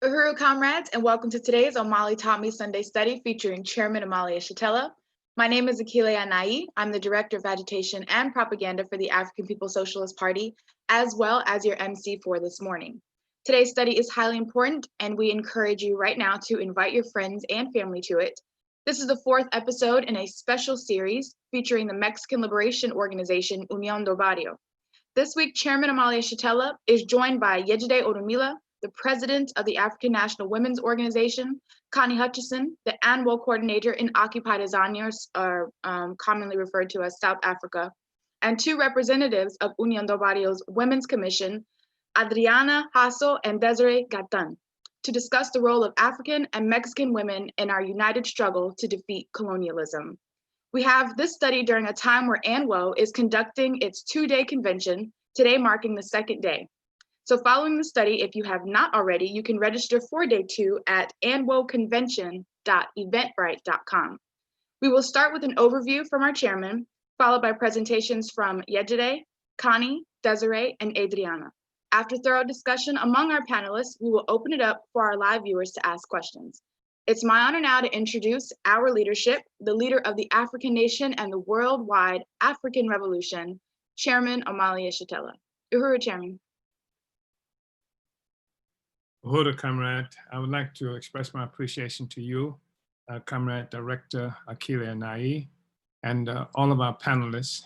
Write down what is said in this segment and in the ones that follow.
Uhuru comrades, and welcome to today's Omali Taught Me Sunday Study featuring Chairman Omali Yeshitela. My name is Yeshitela. I'm the Director of Agitation and Propaganda for the African People's Socialist Party, as well as your MC for this morning. Today's study is highly important, and we encourage you right now to invite your friends and family to it. This is the fourth episode in a special series featuring the Mexican Liberation Organization, Union del Barrio. This week, Chairman Omali Yeshitela is joined by Yejide Orunmilla, the president of the African National Women's Organization, Connie Hutchison, the ANWO coordinator in occupied Azania, commonly referred to as South Africa, and two representatives of Union del Barrio's Women's Commission, Adriana, Hassel, and Desiree, to discuss the role of African and Mexican women in our united struggle to defeat colonialism. We have this study during a time where ANWO is conducting its two-day convention, today marking the second day. So following the study, if you have not already, you can register for day 2 at anwoconvention.eventbrite.com. We will start with an overview from our chairman, followed by presentations from Yejide, Connie, Desiree, and Adriana. After thorough discussion among our panelists, we will open it up for our live viewers to ask questions. It's my honor now to introduce our leadership, the leader of the African nation and the worldwide African Revolution, Chairman Omali Yeshitela. Uhuru, Chairman. Uhuru, comrade, I would like to express my appreciation to you, Comrade Director Akile Anai, and all of our panelists,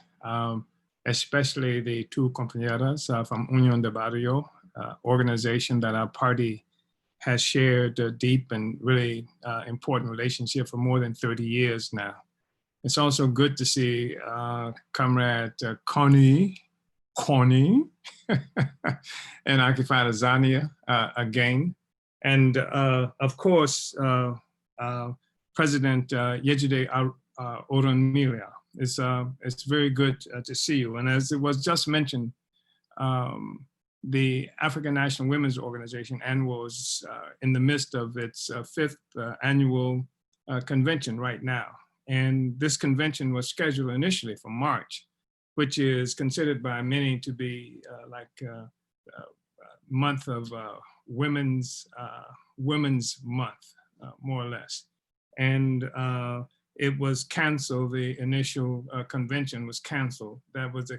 especially the two compañeras from Union del Barrio, organization that our party has shared a deep and really important relationship for more than 30 years now. It's also good to see Comrade Connie, and occupied Azania again. And of course, President Yejide Orunmilla. It's very good to see you. And as it was just mentioned, the African National Women's Organization, ANWO, is in the midst of its fifth annual convention right now. And this convention was scheduled initially for March, which is considered by many to be like a month of women's month, more or less. And it was canceled. The initial convention was canceled. That was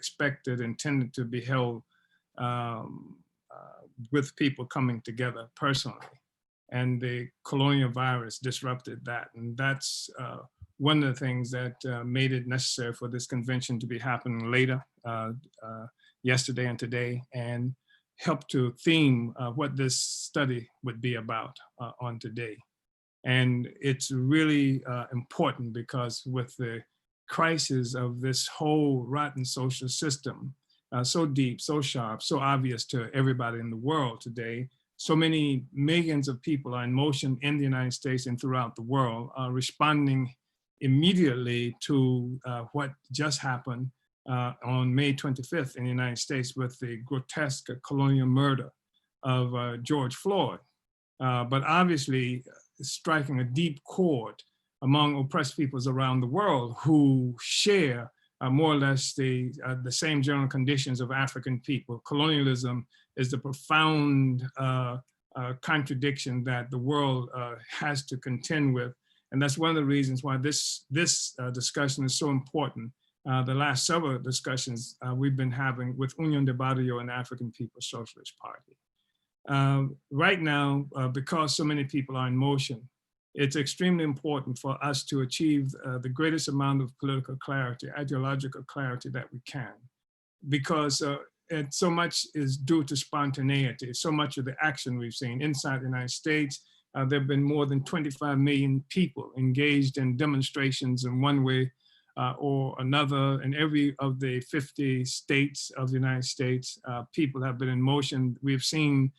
intended to be held with people coming together personally. And the colonial virus disrupted that. And that's one of the things that made it necessary for this convention to be happening later, yesterday and today, and help to theme what this study would be about on today. And it's really important because with the crisis of this whole rotten social system, so deep, so sharp, so obvious to everybody in the world today, so many millions of people are in motion in the United States and throughout the world, responding immediately to what just happened on May 25th in the United States with the grotesque colonial murder of George Floyd. But obviously striking a deep chord among oppressed peoples around the world who share more or less the same general conditions of African people. Colonialism is the profound contradiction that the world has to contend with. And that's one of the reasons why this discussion is so important. The last several discussions we've been having with Union del Barrio and African People's Socialist Party. Right now, because so many people are in motion, it's extremely important for us to achieve the greatest amount of political clarity, ideological clarity that we can, because so much is due to spontaneity. So much of the action we've seen inside the United States, there have been more than 25 million people engaged in demonstrations in one way or another. In every of the 50 states of the United States, people have been in motion. We've seen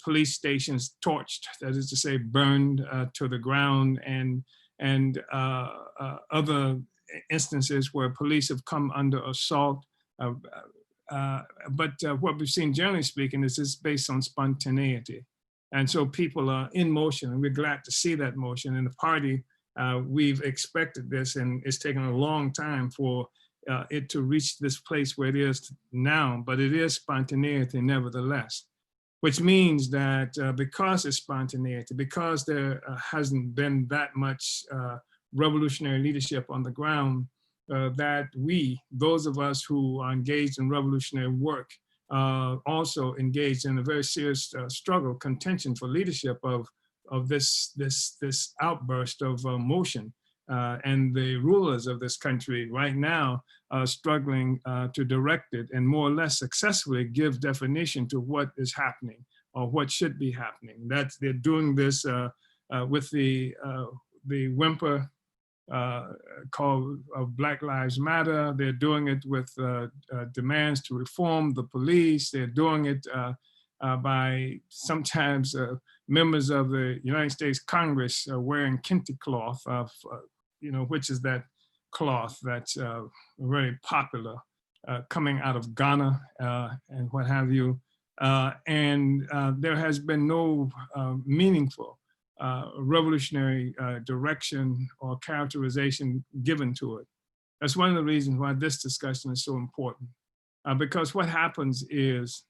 police stations torched, that is to say, burned to the ground, and other instances where police have come under assault. But what we've seen, generally speaking, is it's based on spontaneity. And so people are in motion, and we're glad to see that motion. In the party, we've expected this, and it's taken a long time for it to reach this place where it is now, but it is spontaneity nevertheless. which means that because it's spontaneity, because there hasn't been that much revolutionary leadership on the ground, that we, those of us who are engaged in revolutionary work, also engaged in a very serious struggle, contention for leadership of this outburst of motion. And the rulers of this country right now are struggling to direct it and more or less successfully give definition to what is happening or what should be happening. They're doing this with the whimper called Black Lives Matter. They're doing it with demands to reform the police. They're doing it by sometimes members of the United States Congress wearing kente cloth, which is that cloth that's very popular coming out of Ghana and what have you. And there has been no meaningful revolutionary direction or characterization given to it. That's one of the reasons why this discussion is so important. Because what happens is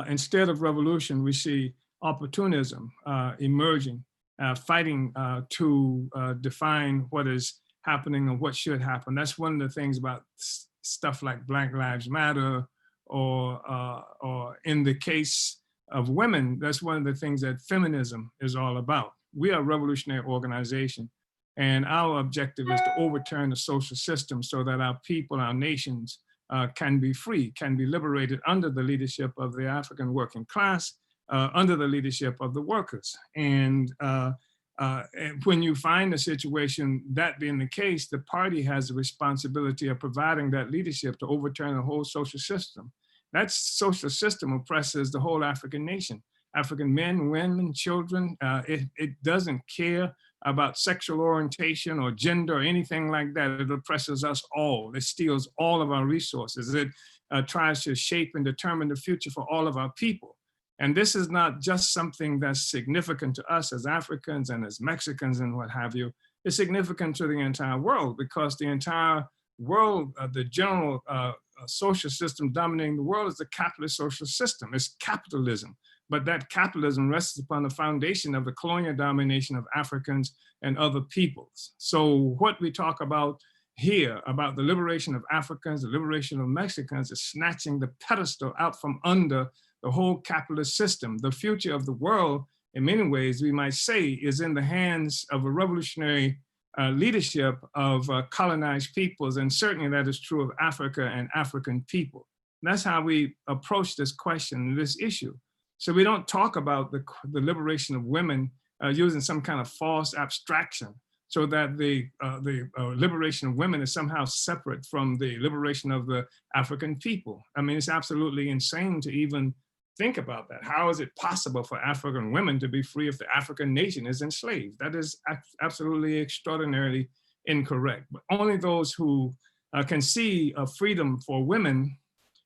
instead of revolution, we see opportunism emerging, fighting to define what is happening and what should happen. That's one of the things about stuff like Black Lives Matter, or in the case of women, that's one of the things that feminism is all about. We are a revolutionary organization, and our objective is to overturn the social system so that our people, our nations can be free, can be liberated under the leadership of the African working class, under the leadership of the workers. And when you find a situation, that being the case, the party has the responsibility of providing that leadership to overturn the whole social system. That social system oppresses the whole African nation, African men, women, children. It doesn't care about sexual orientation or gender or anything like that. It oppresses us all. It steals all of our resources. It tries to shape and determine the future for all of our people. And this is not just something that's significant to us as Africans and as Mexicans and what have you. It's significant to the entire world, because the entire world, the general social system dominating the world is the capitalist social system. It's capitalism. But that capitalism rests upon the foundation of the colonial domination of Africans and other peoples. So what we talk about here, about the liberation of Africans, the liberation of Mexicans, is snatching the pedestal out from under the whole capitalist system. The future of the world, in many ways, we might say, is in the hands of a revolutionary leadership of colonized peoples, and certainly that is true of Africa and African people. And that's how we approach this question, this issue. So we don't talk about the liberation of women using some kind of false abstraction, so that the liberation of women is somehow separate from the liberation of the African people. I mean, it's absolutely insane to even think about that. How is it possible for African women to be free if the African nation is enslaved? That is absolutely extraordinarily incorrect. But only those who can see a freedom for women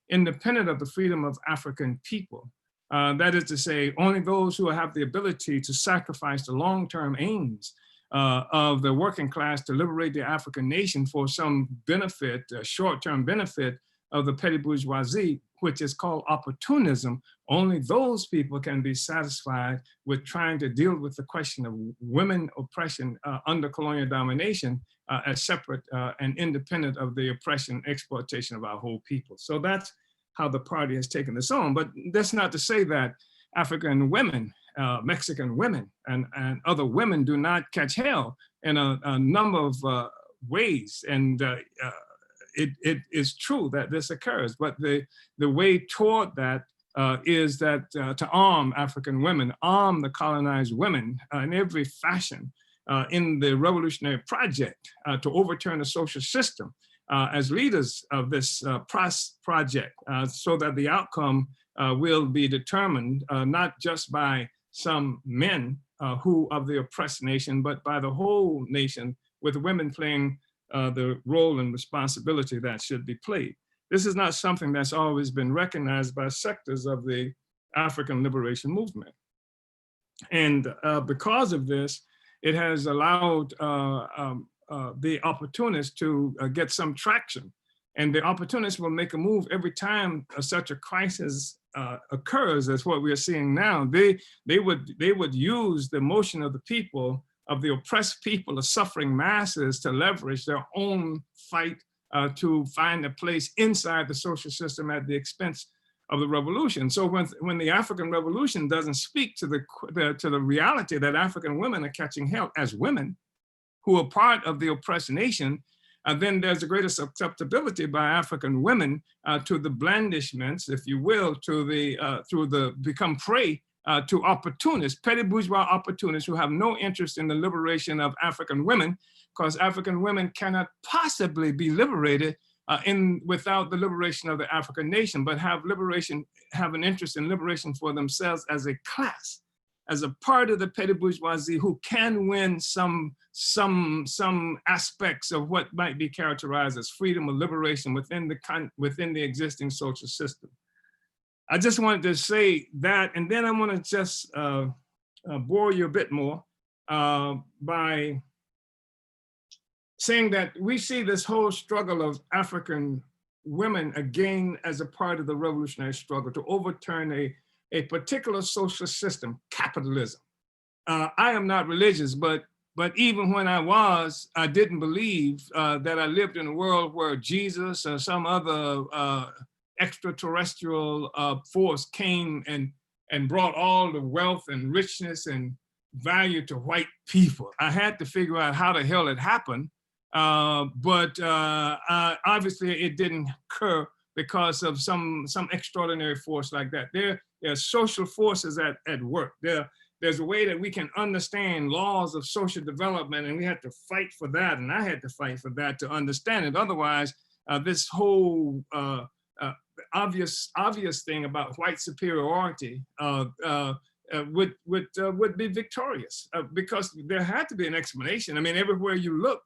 independent of the freedom of African people. That is to say, only those who have the ability to sacrifice the long-term aims of the working class to liberate the African nation for some benefit, short-term benefit of the petty bourgeoisie, which is called opportunism. Only those people can be satisfied with trying to deal with the question of women oppression under colonial domination as separate and independent of the oppression, exploitation of our whole people. So that's how the party has taken this on. But that's not to say that African women, Mexican women, and other women do not catch hell in a number of ways. And it is true that this occurs, but the way toward that is that to arm African women, arm the colonized women in every fashion in the revolutionary project to overturn the social system as leaders of this project, so that the outcome will be determined not just by some men who of the oppressed nation, but by the whole nation, with women playing the role and responsibility that should be played. This is not something that's always been recognized by sectors of the African liberation movement. And because of this, it has allowed the opportunists to get some traction. And the opportunists will make a move every time such a crisis occurs as what we are seeing now. They would use the emotion of the people, of the oppressed people, the suffering masses, to leverage their own fight to find a place inside the social system at the expense of the revolution. So when the African Revolution doesn't speak to the reality that African women are catching hell as women who are part of the oppressed nation, then there's a greater susceptibility by African women to the blandishments, if you will, to become prey to opportunists, petty bourgeois opportunists who have no interest in the liberation of African women, because African women cannot possibly be liberated without the liberation of the African nation, but have an interest in liberation for themselves as a class, as a part of the petty bourgeoisie who can win some aspects of what might be characterized as freedom or liberation within the existing social system. I just wanted to say that, and then I want to just bore you a bit more by saying that we see this whole struggle of African women again as a part of the revolutionary struggle to overturn a particular social system, capitalism. I am not religious, but even when I didn't believe that I lived in a world where Jesus or some other extraterrestrial force came and brought all the wealth and richness and value to white people. I had to figure out how the hell it happened, but obviously it didn't occur because of some extraordinary force like that. There are social forces at work. There's a way that we can understand laws of social development, and we had to fight for that, and I had to fight for that to understand it. Otherwise, this whole obvious thing about white superiority would be victorious, because there had to be an explanation. I mean, everywhere you look,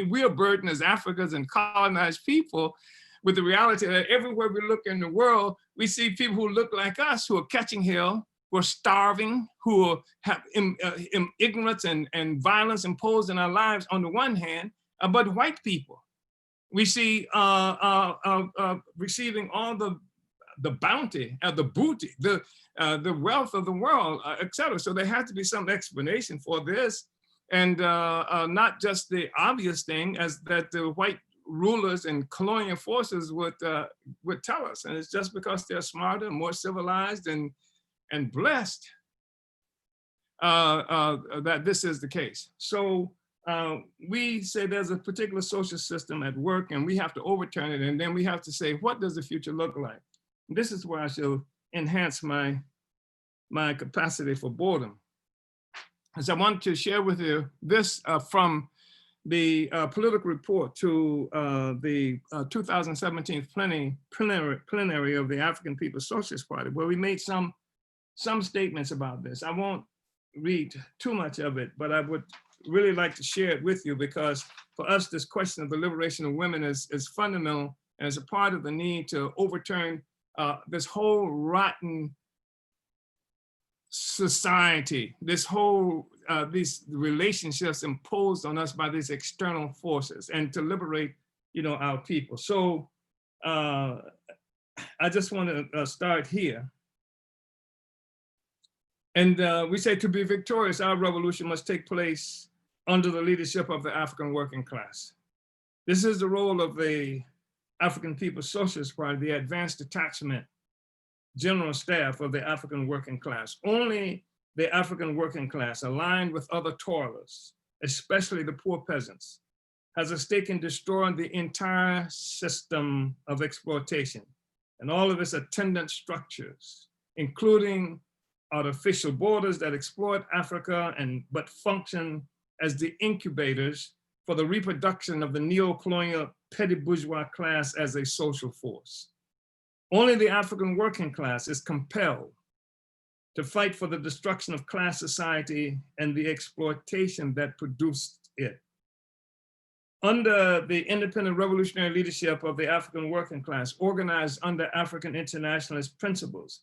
we are burdened as Africans and colonized people with the reality that everywhere we look in the world, we see people who look like us, who are catching hell, who are starving, who have ignorance and violence imposed in our lives on the one hand, but white people. We see receiving all the bounty, the booty, the wealth of the world, et cetera. So there had to be some explanation for this, and not just the obvious thing as that the white rulers and colonial forces would tell us. And it's just because they're smarter, more civilized, and blessed that this is the case. So we say there's a particular social system at work, and we have to overturn it, and then we have to say, what does the future look like? And this is where I shall enhance my capacity for boredom. As I want to share with you this from the political report to the 2017 plenary of the African People's Socialist Party, where we made some statements about this. I won't read too much of it, but I would really like to share it with you, because for us, this question of the liberation of women is fundamental, and is a part of the need to overturn this whole rotten society, this whole, these relationships imposed on us by these external forces, and to liberate, our people. So I just want to start here. And we say, to be victorious, our revolution must take place under the leadership of the African working class. This is the role of the African People's Socialist Party, the advanced detachment general staff of the African working class. Only the African working class, aligned with other toilers, especially the poor peasants, has a stake in destroying the entire system of exploitation and all of its attendant structures, including artificial borders that exploit Africa but function as the incubators for the reproduction of the neo-colonial petty bourgeois class as a social force. Only the African working class is compelled to fight for the destruction of class society and the exploitation that produced it. Under the independent revolutionary leadership of the African working class, organized under African internationalist principles,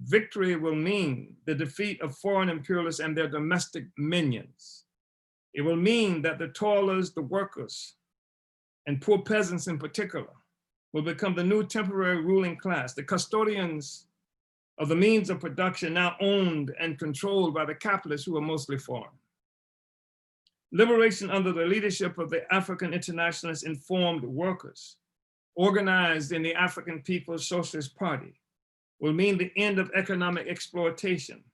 victory will mean the defeat of foreign imperialists and their domestic minions. It will mean that the toilers, the workers, and poor peasants in particular, will become the new temporary ruling class, the custodians of the means of production now owned and controlled by the capitalists who are mostly foreign. Liberation under the leadership of the African Internationalist Informed Workers, organized in the African People's Socialist Party, will mean the end of economic exploitation.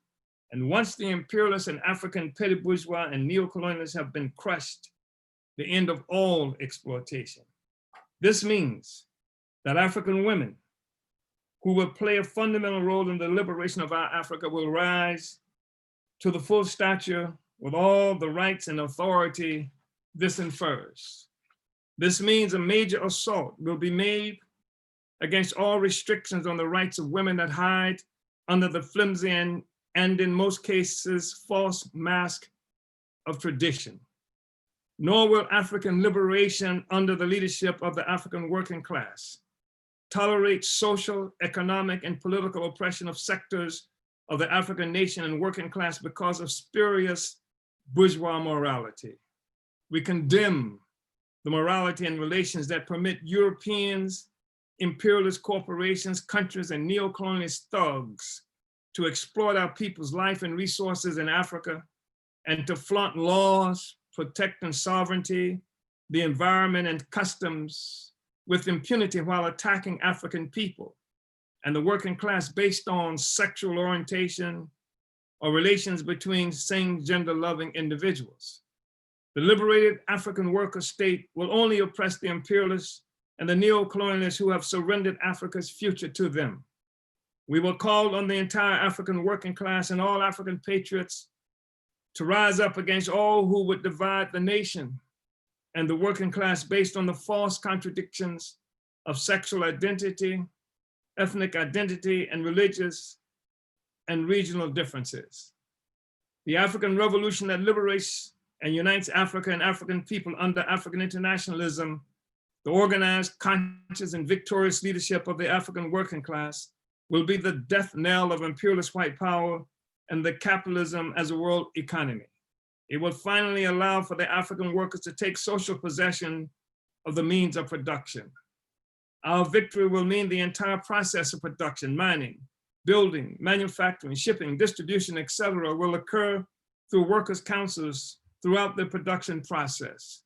And once the imperialists and African petty bourgeois and neocolonialists have been crushed, the end of all exploitation. This means that African women, who will play a fundamental role in the liberation of our Africa, will rise to the full stature with all the rights and authority this infers. This means a major assault will be made against all restrictions on the rights of women that hide under the flimsy and in most cases, false mask of tradition. Nor will African liberation under the leadership of the African working class tolerate social, economic, and political oppression of sectors of the African nation and working class because of spurious bourgeois morality. We condemn the morality and relations that permit Europeans, imperialist corporations, countries, and neocolonialist thugs to exploit our people's life and resources in Africa and to flaunt laws protecting sovereignty, the environment, and customs with impunity while attacking African people and the working class based on sexual orientation or relations between same gender loving individuals. The liberated African worker state will only oppress the imperialists and the neocolonialists who have surrendered Africa's future to them. We will call on the entire African working class and all African patriots to rise up against all who would divide the nation and the working class based on the false contradictions of sexual identity, ethnic identity, and religious and regional differences. The African revolution that liberates and unites Africa and African people under African internationalism, the organized, conscious, and victorious leadership of the African working class, will be the death knell of imperialist white power and the capitalism as a world economy. It will finally allow for the African workers to take social possession of the means of production. Our victory will mean the entire process of production, mining, building, manufacturing, shipping, distribution, etc., will occur through workers' councils throughout the production process.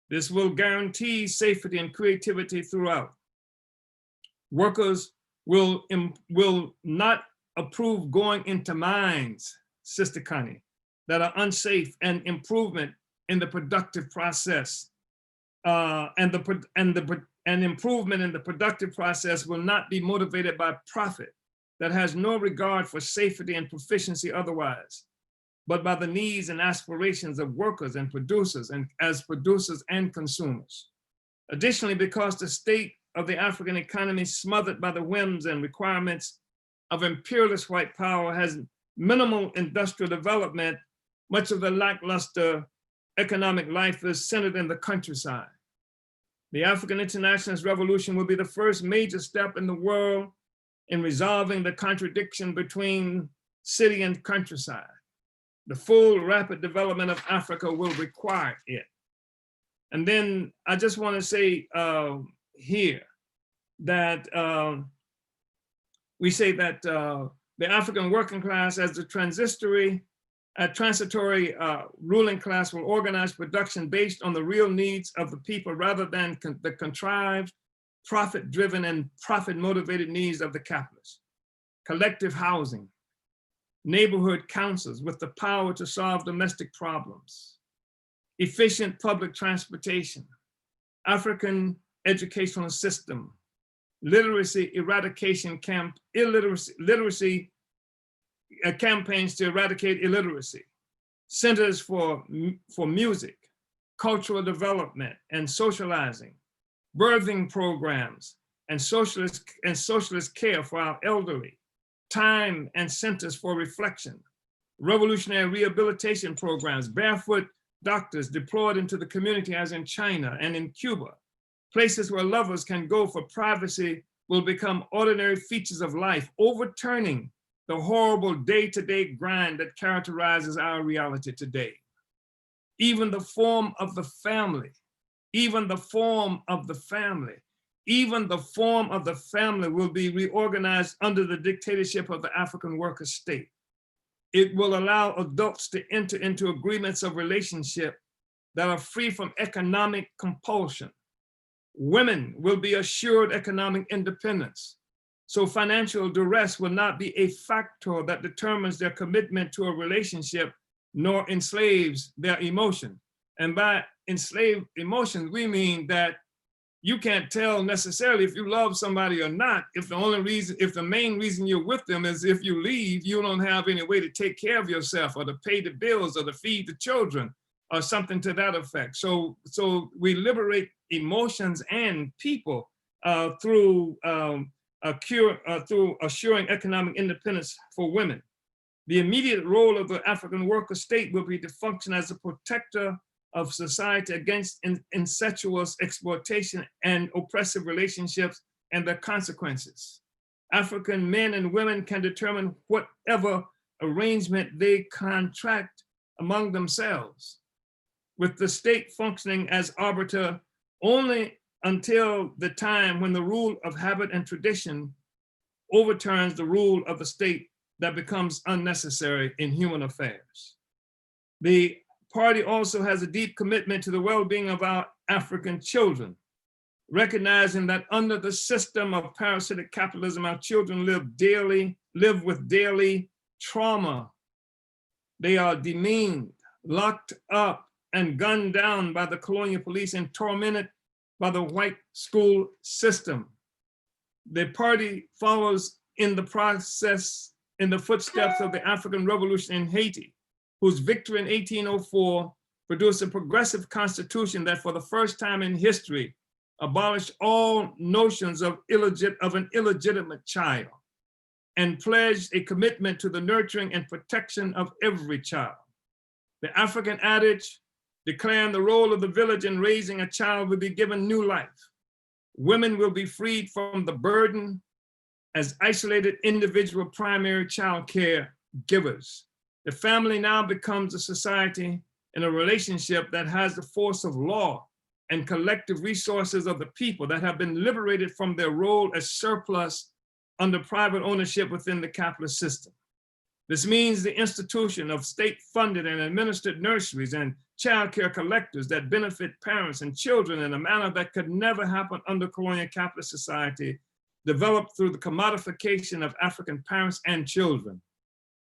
This will guarantee safety and creativity throughout. Workers will not approve going into mines, Sister Connie, that are unsafe, and improvement in the productive process. And improvement in the productive process will not be motivated by profit that has no regard for safety and proficiency otherwise, but by the needs and aspirations of workers and producers, and as producers and consumers. Additionally, because the state of the African economy, smothered by the whims and requirements of imperialist white power, has minimal industrial development, much of the lackluster economic life is centered in the countryside. The African Internationalist Revolution will be the first major step in the world in resolving the contradiction between city and countryside. The full rapid development of Africa will require it. And then I just want to say here that we say that the African working class as the transitory ruling class will organize production based on the real needs of the people rather than the contrived, profit-driven and profit-motivated needs of the capitalists. Collective housing, neighborhood councils with the power to solve domestic problems, efficient public transportation, African educational system, literacy eradication literacy campaigns to eradicate illiteracy, centers for music, cultural development and socializing, birthing programs, and socialist care for our elderly, time and centers for reflection, revolutionary rehabilitation programs, barefoot doctors deployed into the community as in China and in Cuba. Places where lovers can go for privacy will become ordinary features of life, overturning the horrible day-to-day grind that characterizes our reality today. Even the form of the family Even the form of the family will be reorganized under the dictatorship of the African worker state. It will allow adults to enter into agreements of relationship that are free from economic compulsion. Women will be assured economic independence. So financial duress will not be a factor that determines their commitment to a relationship, nor enslaves their emotion. And by enslaved emotions, we mean that you can't tell necessarily if you love somebody or not, if the main reason you're with them is if you leave, you don't have any way to take care of yourself or to pay the bills or to feed the children or something to that effect. So we liberate emotions and people through assuring economic independence for women. The immediate role of the African worker state will be to function as a protector of society against incestuous exploitation and oppressive relationships and their consequences. African men and women can determine whatever arrangement they contract among themselves, with the state functioning as arbiter only until the time when the rule of habit and tradition overturns the rule of the state that becomes unnecessary in human affairs. The party also has a deep commitment to the well-being of our African children, recognizing that under the system of parasitic capitalism, our children live with daily trauma. They are demeaned, locked up, and gunned down by the colonial police and tormented by the white school system. The party follows in the process in the footsteps of the African Revolution in Haiti, whose victory in 1804 produced a progressive constitution that for the first time in history abolished all notions of an illegitimate child and pledged a commitment to the nurturing and protection of every child. The African adage declaring the role of the village in raising a child will be given new life. Women will be freed from the burden as isolated individual primary child care givers. The family now becomes a society in a relationship that has the force of law and collective resources of the people that have been liberated from their role as surplus under private ownership within the capitalist system. This means the institution of state-funded and administered nurseries and childcare collectors that benefit parents and children in a manner that could never happen under colonial capitalist society, developed through the commodification of African parents and children.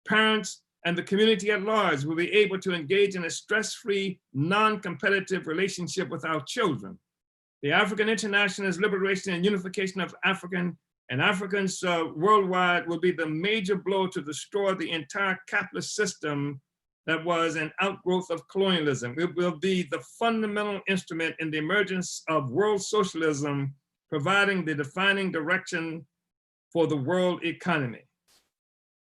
Parents and the community at large will be able to engage in a stress-free, non-competitive relationship with our children. The African Internationalist liberation and unification of Africans worldwide will be the major blow to destroy the entire capitalist system that was an outgrowth of colonialism. It will be the fundamental instrument in the emergence of world socialism, providing the defining direction for the world economy.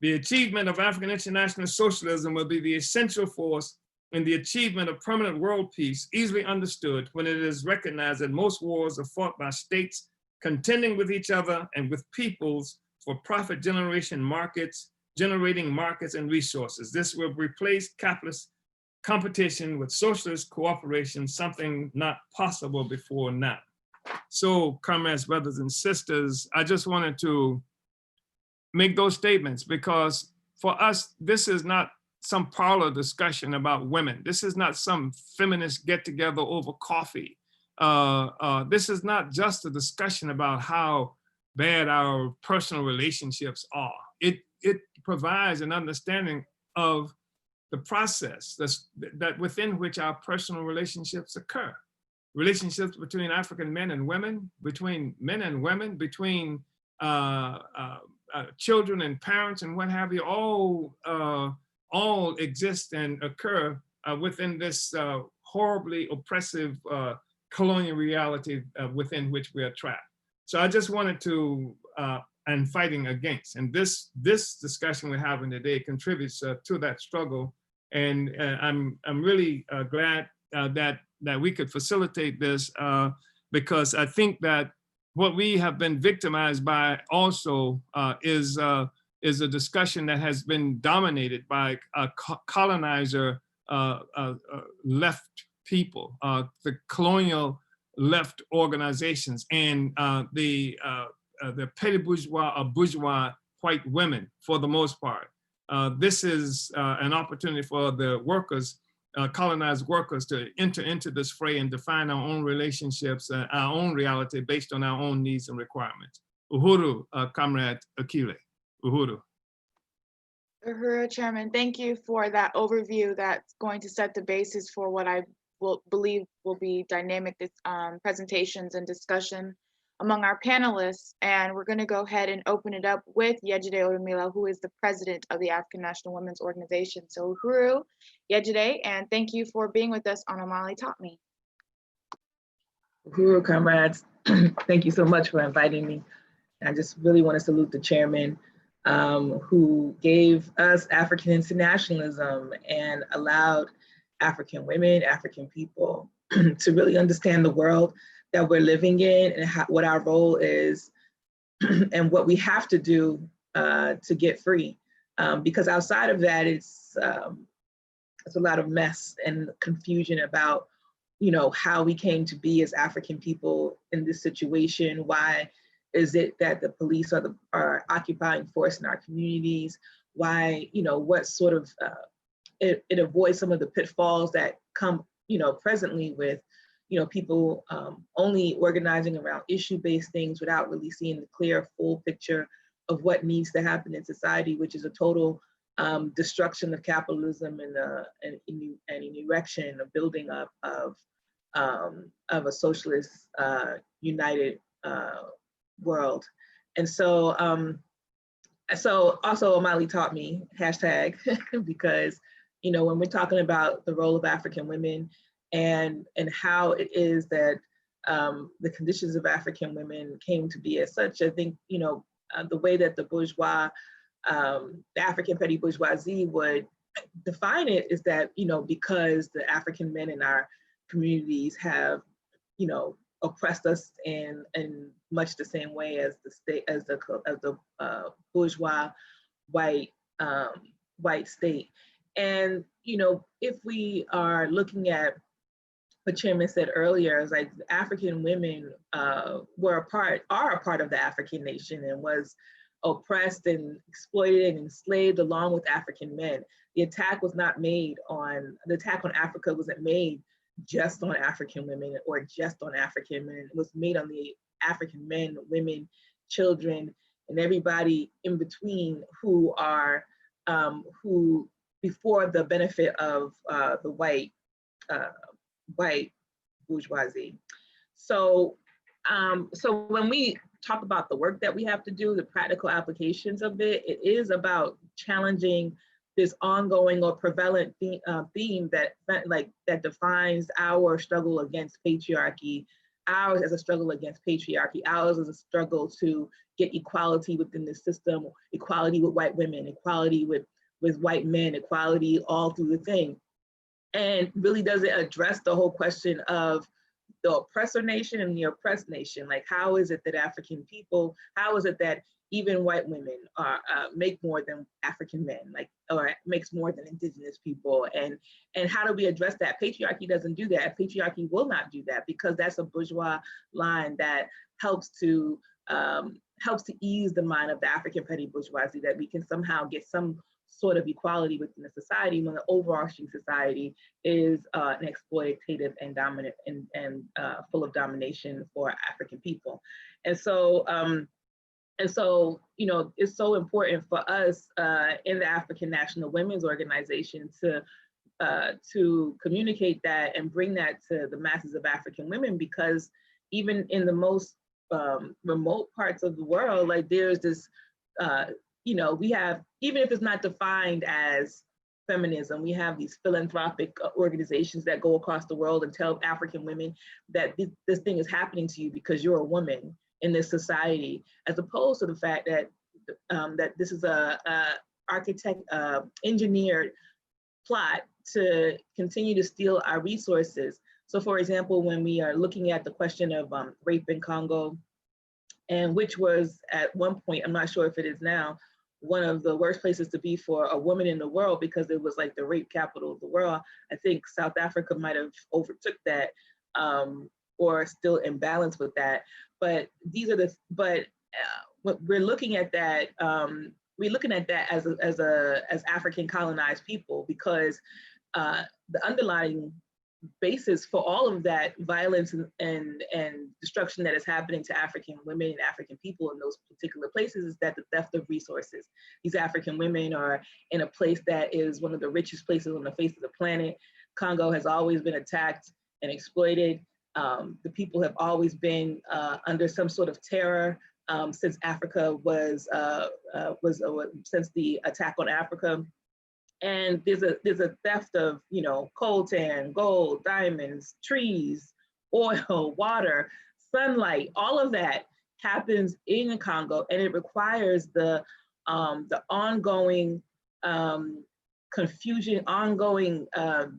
The achievement of African international socialism will be the essential force in the achievement of permanent world peace, easily understood when it is recognized that most wars are fought by states contending with each other and with peoples for profit generation markets, generating markets and resources. This will replace capitalist competition with socialist cooperation, something not possible before now. So, comrades, brothers and sisters, I just wanted to make those statements because for us, this is not some parlor discussion about women. This is not some feminist get together over coffee. This is not just a discussion about how bad our personal relationships are. It provides an understanding of the process that within which our personal relationships occur. Relationships between African men and women, between men and women, between children and parents and what have you, all exist and occur within this horribly oppressive colonial reality within which we are trapped. So I just wanted to, and fighting against, and this discussion we're having today contributes to that struggle. And I'm really glad that we could facilitate this because I think that what we have been victimized by also is a discussion that has been dominated by colonizer left people. The colonial left organizations and the petty bourgeois or bourgeois white women for the most part. This is an opportunity for the workers, colonized workers, to enter into this fray and define our own relationships, our own reality based on our own needs and requirements. Uhuru, Comrade Akile. Uhuru. Uhuru, Chairman, thank you for that overview that's going to set the basis for what I will believe will be dynamic presentations and discussion among our panelists. And we're going to go ahead and open it up with Yejide Orunmilla, who is the president of the African National Women's Organization. So Uhuru, Yejide, and thank you for being with us on Omali Taught Me. Uhuru, comrades, thank you so much for inviting me. I just really want to salute the chairman who gave us African internationalism and allowed African women, African people to really understand the world that we're living in and what our role is and what we have to do to get free. Because outside of that, it's a lot of mess and confusion about, you know, how we came to be as African people in this situation. Why is it that the police are occupying force in our communities? Why, you know, what sort of, it avoids some of the pitfalls that come, you know, presently with, you know, people only organizing around issue-based things without really seeing the clear, full picture of what needs to happen in society, which is a total destruction of capitalism and an erection, a building up of a socialist united world. And so, also Omali taught me, hashtag, because, you know, when we're talking about the role of African women and how it is that the conditions of African women came to be as such, I think, you know, the way that the bourgeois, the African petty bourgeoisie would define it is that, you know, because the African men in our communities have, you know, oppressed us in much the same way as the state, as the bourgeois white state. And, you know, if we are looking at what Chairman said earlier, is like African women are a part of the African nation and was oppressed and exploited and enslaved along with African men. The attack on Africa wasn't made just on African women or just on African men. It was made on the African men, women, children, and everybody in between who are, who before the benefit of the white bourgeoisie. So when we talk about the work that we have to do, the practical applications of it, it is about challenging this ongoing or prevalent theme that defines our struggle against patriarchy, ours as a struggle against patriarchy, ours as a struggle to get equality within the system, equality with white women, equality with white men, equality all through the thing. And really doesn't address the whole question of the oppressor nation and the oppressed nation. Like, how is it that African people, how is it that even white women make more than African men, like, or makes more than indigenous people? And how do we address that? Patriarchy doesn't do that. Patriarchy will not do that, because that's a bourgeois line that helps to ease the mind of the African petty bourgeoisie, that we can somehow get some sort of equality within the society when the overarching society is an exploitative and dominant and full of domination for African people. And so, you know, it's so important for us in the African National Women's Organization to communicate that and bring that to the masses of African women, because even in the most remote parts of the world, like there's this, you know, we have, even if it's not defined as feminism, we have these philanthropic organizations that go across the world and tell African women that this thing is happening to you because you're a woman in this society, as opposed to the fact that that this is a engineered plot to continue to steal our resources. So for example, when we are looking at the question of rape in Congo, and which was at one point, I'm not sure if it is now, one of the worst places to be for a woman in the world, because it was like the rape capital of the world. I think South Africa might have overtook that or still in balance with that. But these are the, what we're looking at that, we're looking at that as African colonized people, because the underlying basis for all of that violence and destruction that is happening to African women and African people in those particular places is that the theft of resources. These African women are in a place that is one of the richest places on the face of the planet. Congo has always been attacked and exploited. The people have always been under some sort of terror since Africa since the attack on Africa. And there's a theft of, you know, coltan, gold, diamonds, trees, oil, water, sunlight. All of that happens in the Congo, and it requires the ongoing confusion, ongoing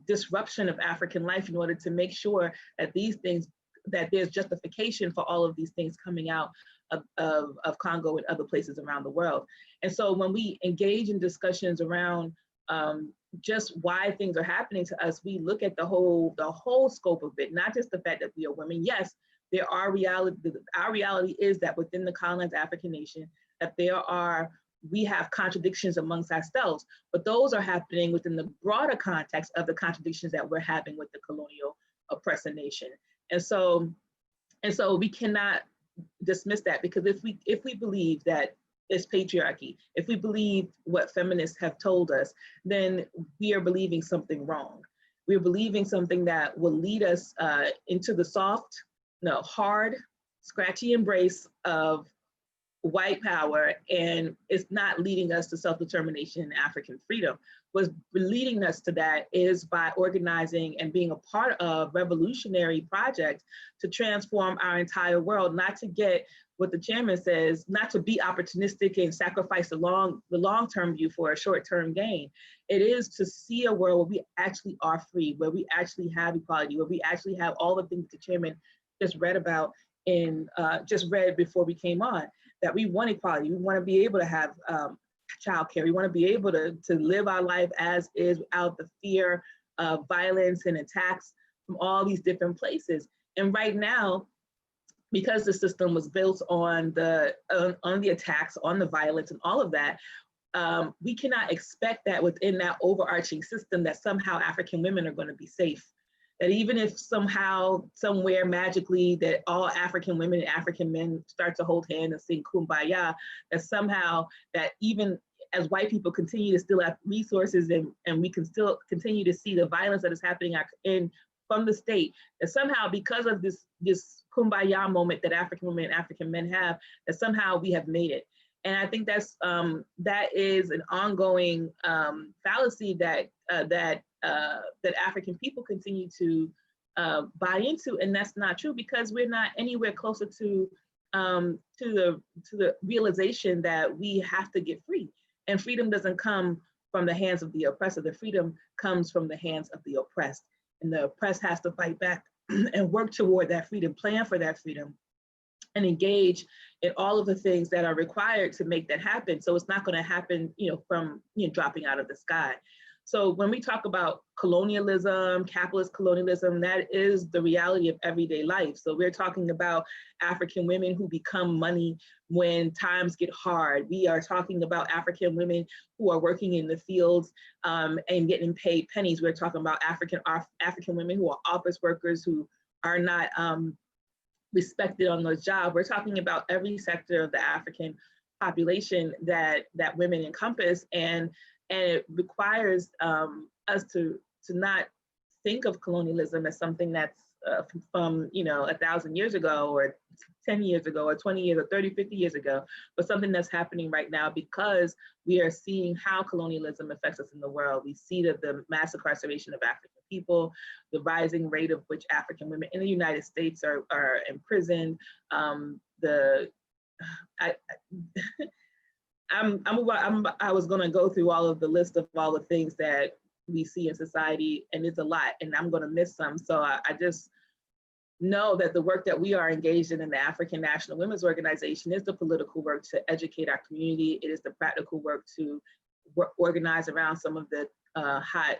disruption of African life in order to make sure that these things, that there's justification for all of these things coming out of Congo and other places around the world. And so when we engage in discussions around just why things are happening to us, we look at the whole scope of it, not just the fact that we are women. Yes, there are our reality is that within the colonized African nation, that we have contradictions amongst ourselves, but those are happening within the broader context of the contradictions that we're having with the colonial oppressor nation. And so we cannot dismiss that, because if we believe that it's patriarchy, if we believe what feminists have told us, then we are believing something wrong. We're believing something that will lead us into the soft, hard, scratchy embrace of white power, and it's not leading us to self-determination and African freedom. What's leading us to that is by organizing and being a part of revolutionary projects to transform our entire world, not to get what the chairman says, not to be opportunistic and sacrifice the long-term view for a short-term gain. It is to see a world where we actually are free, where we actually have equality, where we actually have all the things the chairman just read about before we came on, that we want equality. We want to be able to have childcare. We want to be able to live our life as is without the fear of violence and attacks from all these different places. And right now, because the system was built on the attacks, on the violence and all of that, we cannot expect that within that overarching system that somehow African women are going to be safe. That even if somehow, somewhere magically, that all African women and African men start to hold hands and sing Kumbaya, that somehow, that even as white people continue to still have resources and we can still continue to see the violence that is happening from the state, that somehow because of this Kumbaya moment that African women and African men have, that somehow we have made it. And I think that is an ongoing fallacy that African people continue to buy into, and that's not true, because we're not anywhere closer to the realization that we have to get free. And freedom doesn't come from the hands of the oppressor. The freedom comes from the hands of the oppressed, and the oppressed has to fight back and work toward that freedom, plan for that freedom, and engage in all of the things that are required to make that happen. So it's not going to happen, from dropping out of the sky. So when we talk about colonialism, capitalist colonialism, that is the reality of everyday life. So we're talking about African women who become money when times get hard. We are talking about African women who are working in the fields and getting paid pennies. We're talking about African women who are office workers who are not respected on those jobs. We're talking about every sector of the African population that women encompass, and it requires us to not think of colonialism as something that's from 1,000 years ago, or 10 years ago, or 20 years, or 30, 50 years ago, but something that's happening right now, because we are seeing how colonialism affects us in the world. We see that the mass incarceration of African people, the rising rate of which African women in the United States are imprisoned, I was going to go through all of the list of all the things that we see in society, and it's a lot, and I'm going to miss some. So I just know that the work that we are engaged in the African National Women's Organization is the political work to educate our community. It is the practical work to organize around some of the hot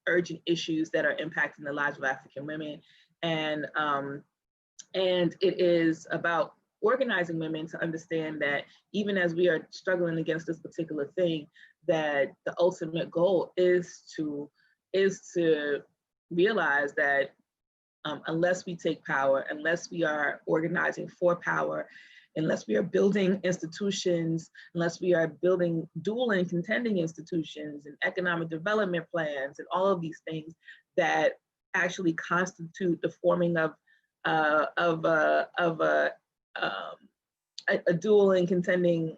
urgent issues that are impacting the lives of African women. And it is about organizing women to understand that even as we are struggling against this particular thing, that the ultimate goal is to realize that unless we take power, unless we are organizing for power, unless we are building institutions, unless we are building dual and contending institutions and economic development plans and all of these things that actually constitute the forming of a dual and contending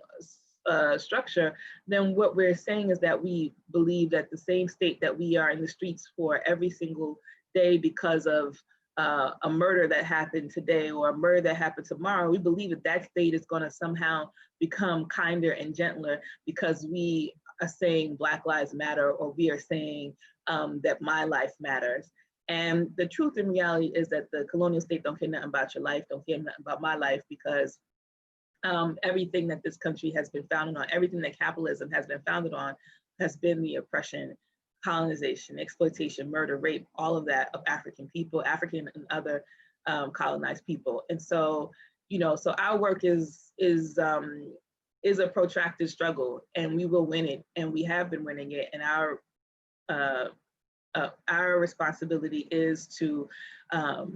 structure, then what we're saying is that we believe that the same state that we are in the streets for every single day because of a murder that happened today or a murder that happened tomorrow, we believe that that state is going to somehow become kinder and gentler because we are saying Black Lives Matter, or we are saying that my life matters. And the truth and reality is that the colonial state don't care nothing about your life, don't care nothing about my life, because everything that this country has been founded on, everything that capitalism has been founded on, has been the oppression, colonization, exploitation, murder, rape, all of that of African people, African and other colonized people. And so, so our work is a protracted struggle, and we will win it, and we have been winning it. And our responsibility is to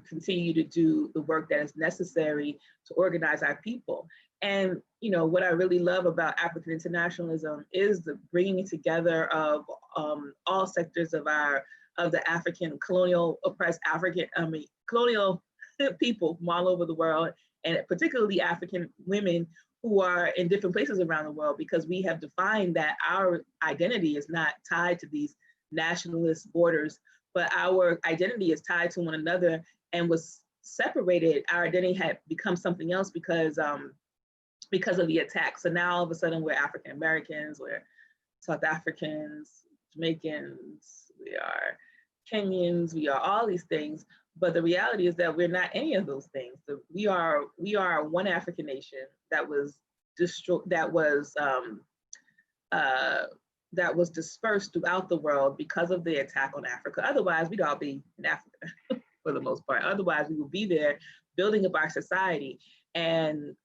continue to do the work that is necessary to organize our people. And what I really love about African internationalism is the bringing together of all sectors of the African colonial oppressed colonial people from all over the world, and particularly African women who are in different places around the world, because we have defined that our identity is not tied to these nationalist borders, but our identity is tied to one another, and was separated. Our identity had become something else because of the attack. So now all of a sudden we're African Americans, we're South Africans, Jamaicans, we are Kenyans, we are all these things. But the reality is that we're not any of those things. We are one African nation that was destroyed, that was dispersed throughout the world because of the attack on Africa. Otherwise, we'd all be in Africa for the most part. Otherwise, we would be there building up our society and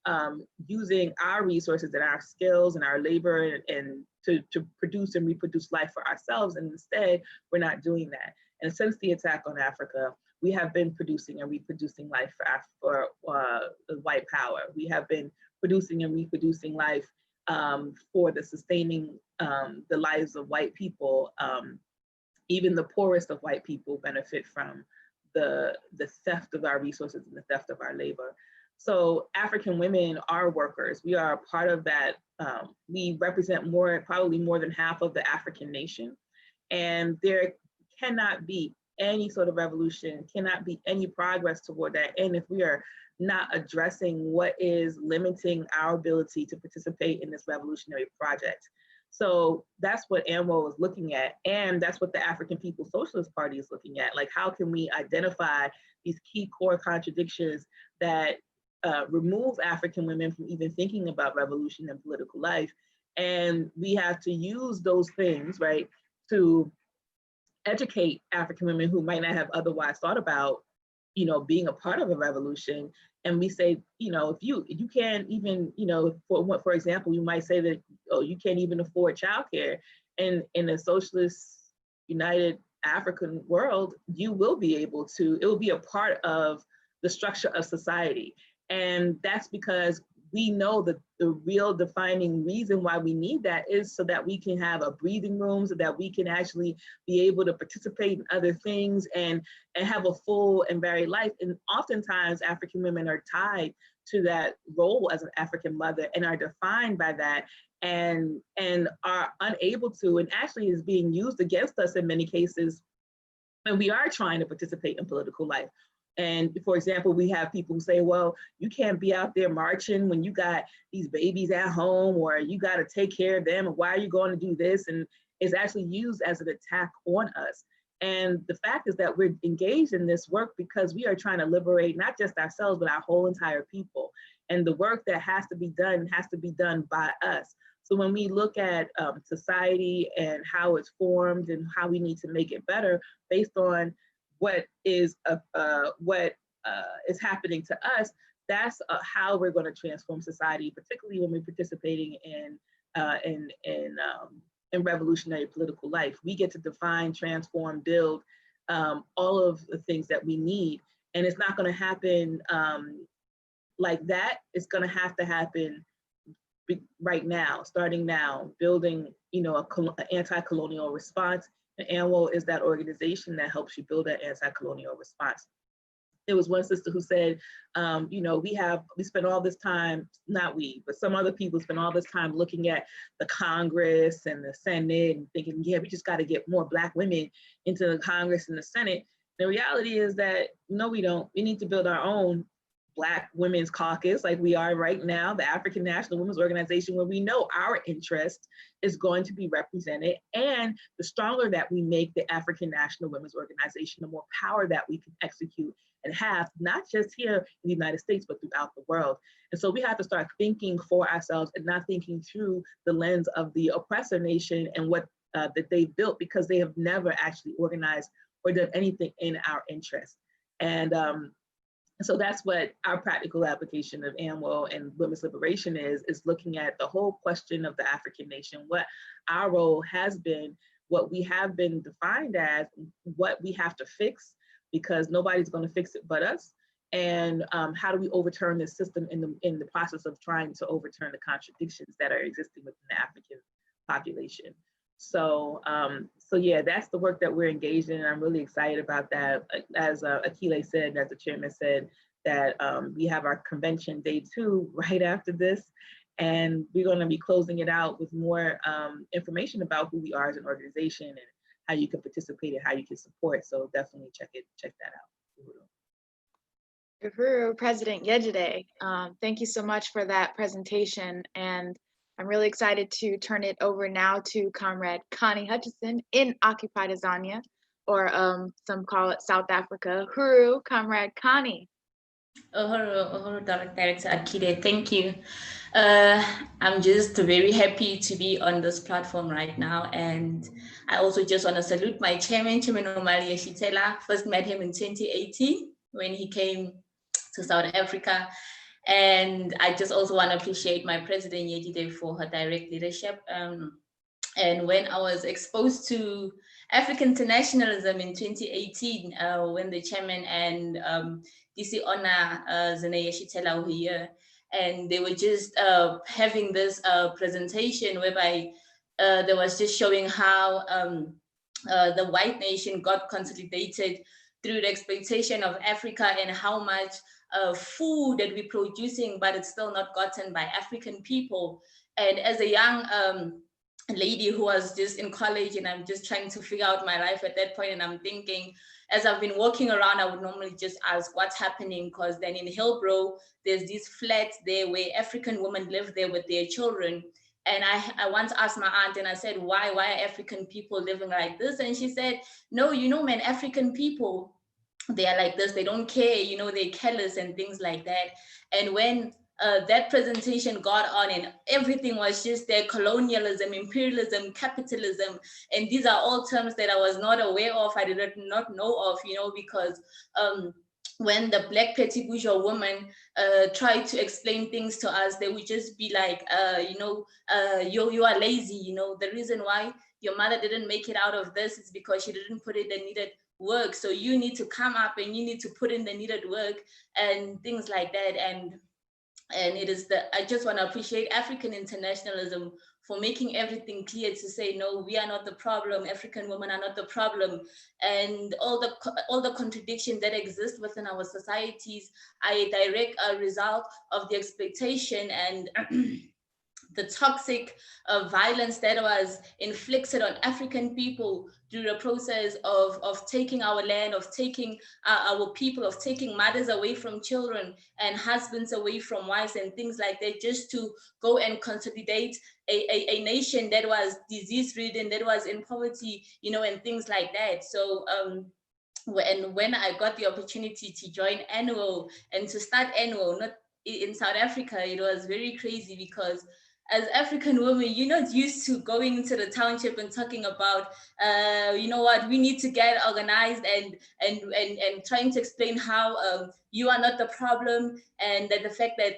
using our resources and our skills and our labor and to produce and reproduce life for ourselves. And instead, we're not doing that. And since the attack on Africa, we have been producing and reproducing life for white power. We have been producing and reproducing life for the sustaining the lives of white people. Even the poorest of white people benefit from the theft of our resources and the theft of our labor. So African women are workers. We are a part of that. We represent probably more than half of the African nation. And there cannot be any sort of revolution, cannot be any progress toward that. And if we are not addressing what is limiting our ability to participate in this revolutionary project. So that's what ANWO is looking at. And that's what the African People's Socialist Party is looking at. Like, how can we identify these key core contradictions that remove African women from even thinking about revolution and political life? And we have to use those things, right, to educate African women who might not have otherwise thought about, being a part of a revolution. And we say, if you can't even, for example, you might say that, you can't even afford childcare. And in a socialist, united African world, you will be able to, it will be a part of the structure of society. And that's because we know that the real defining reason why we need that is so that we can have a breathing room, so that we can actually be able to participate in other things and have a full and varied life. And oftentimes African women are tied to that role as an African mother and are defined by that and are unable to, and actually is being used against us in many cases when we are trying to participate in political life. And for example, we have people who say, well, you can't be out there marching when you got these babies at home, or you got to take care of them, and why are you going to do this? And it's actually used as an attack on us. And the fact is that we're engaged in this work because we are trying to liberate not just ourselves, but our whole entire people. And the work that has to be done by us. So when we look at society and how it's formed and how we need to make it better based on what is happening to us, that's how we're going to transform society, particularly when we're participating in revolutionary political life. We get to define, transform, build all of the things that we need. And it's not going to happen like that. It's going to happen right now, starting now, building, an anti-colonial response. And ANWO is that organization that helps you build that anti-colonial response. There was one sister who said, we spend all this time, not we, but some other people spend all this time looking at the Congress and the Senate and thinking, yeah, we just got to get more Black women into the Congress and the Senate. The reality is that, no, we don't. We need to build our own Black Women's Caucus, like we are right now, the African National Women's Organization, where we know our interest is going to be represented. And the stronger that we make the African National Women's Organization, the more power that we can execute and have, not just here in the United States, but throughout the world. And so we have to start thinking for ourselves and not thinking through the lens of the oppressor nation and what that they've built, because they have never actually organized or done anything in our interest. And so that's what our practical application of ANWO and women's liberation is looking at the whole question of the African nation, what our role has been, what we have been defined as, what we have to fix, because nobody's going to fix it but us, and how do we overturn this system in the process of trying to overturn the contradictions that are existing within the African population. So yeah, that's the work that we're engaged in, and I'm really excited about that. As Akile said, as the chairman said, that we have our convention day 2 right after this, and we're going to be closing it out with more information about who we are as an organization and how you can participate and how you can support. So definitely check that out. Uhuru, President Yejide, thank you so much for that presentation. And I'm really excited to turn it over now to Comrade Connie Hutchison in occupied Azania, or some call it South Africa. Uhuru, Comrade Connie. Uhuru, Director Akide, thank you. I'm just very happy to be on this platform right now. And I also just want to salute my Chairman Omali Yeshitela. First met him in 2018 when he came to South Africa. And I just also want to appreciate my President Yejide for her direct leadership. And when I was exposed to African internationalism in 2018, when the chairman and DC Honor Azania Yeshitela were here, and they were just having this presentation whereby they was just showing how the white nation got consolidated through the exploitation of Africa, and how much food that we're producing, but it's still not gotten by African people. And as a young lady who was just in college, and I'm just trying to figure out my life at that point, and I'm thinking, as I've been walking around, I would normally just ask what's happening, because then in Hillbrow, there's these flats there where African women live there with their children. And I once asked my aunt, and I said, why are African people living like this? And she said, no, man, African people, they are like this, they don't care, they're careless and things like that. And when that presentation got on, and everything was just there, colonialism, imperialism, capitalism, and these are all terms that I was not aware of, I did not know of, because when the Black petty bourgeois woman tried to explain things to us, they would just be like, you are lazy, the reason why your mother didn't make it out of this is because she didn't put in the needed work, so you need to come up and you need to put in the needed work and things like that. And it is I just want to appreciate African internationalism for making everything clear, to say, no, we are not the problem, African women are not the problem, and all the contradictions that exist within our societies are a direct result of the exploitation and the toxic violence that was inflicted on African people through the process of taking our land, of taking our people, of taking mothers away from children and husbands away from wives and things like that, just to go and consolidate a nation that was disease-ridden, that was in poverty, and things like that. So when I got the opportunity to join ANWO and to start ANWO, not in South Africa, it was very crazy, because as African women, you're not used to going into the township and talking about, you know what, we need to get organized and trying to explain how you are not the problem, and that the fact that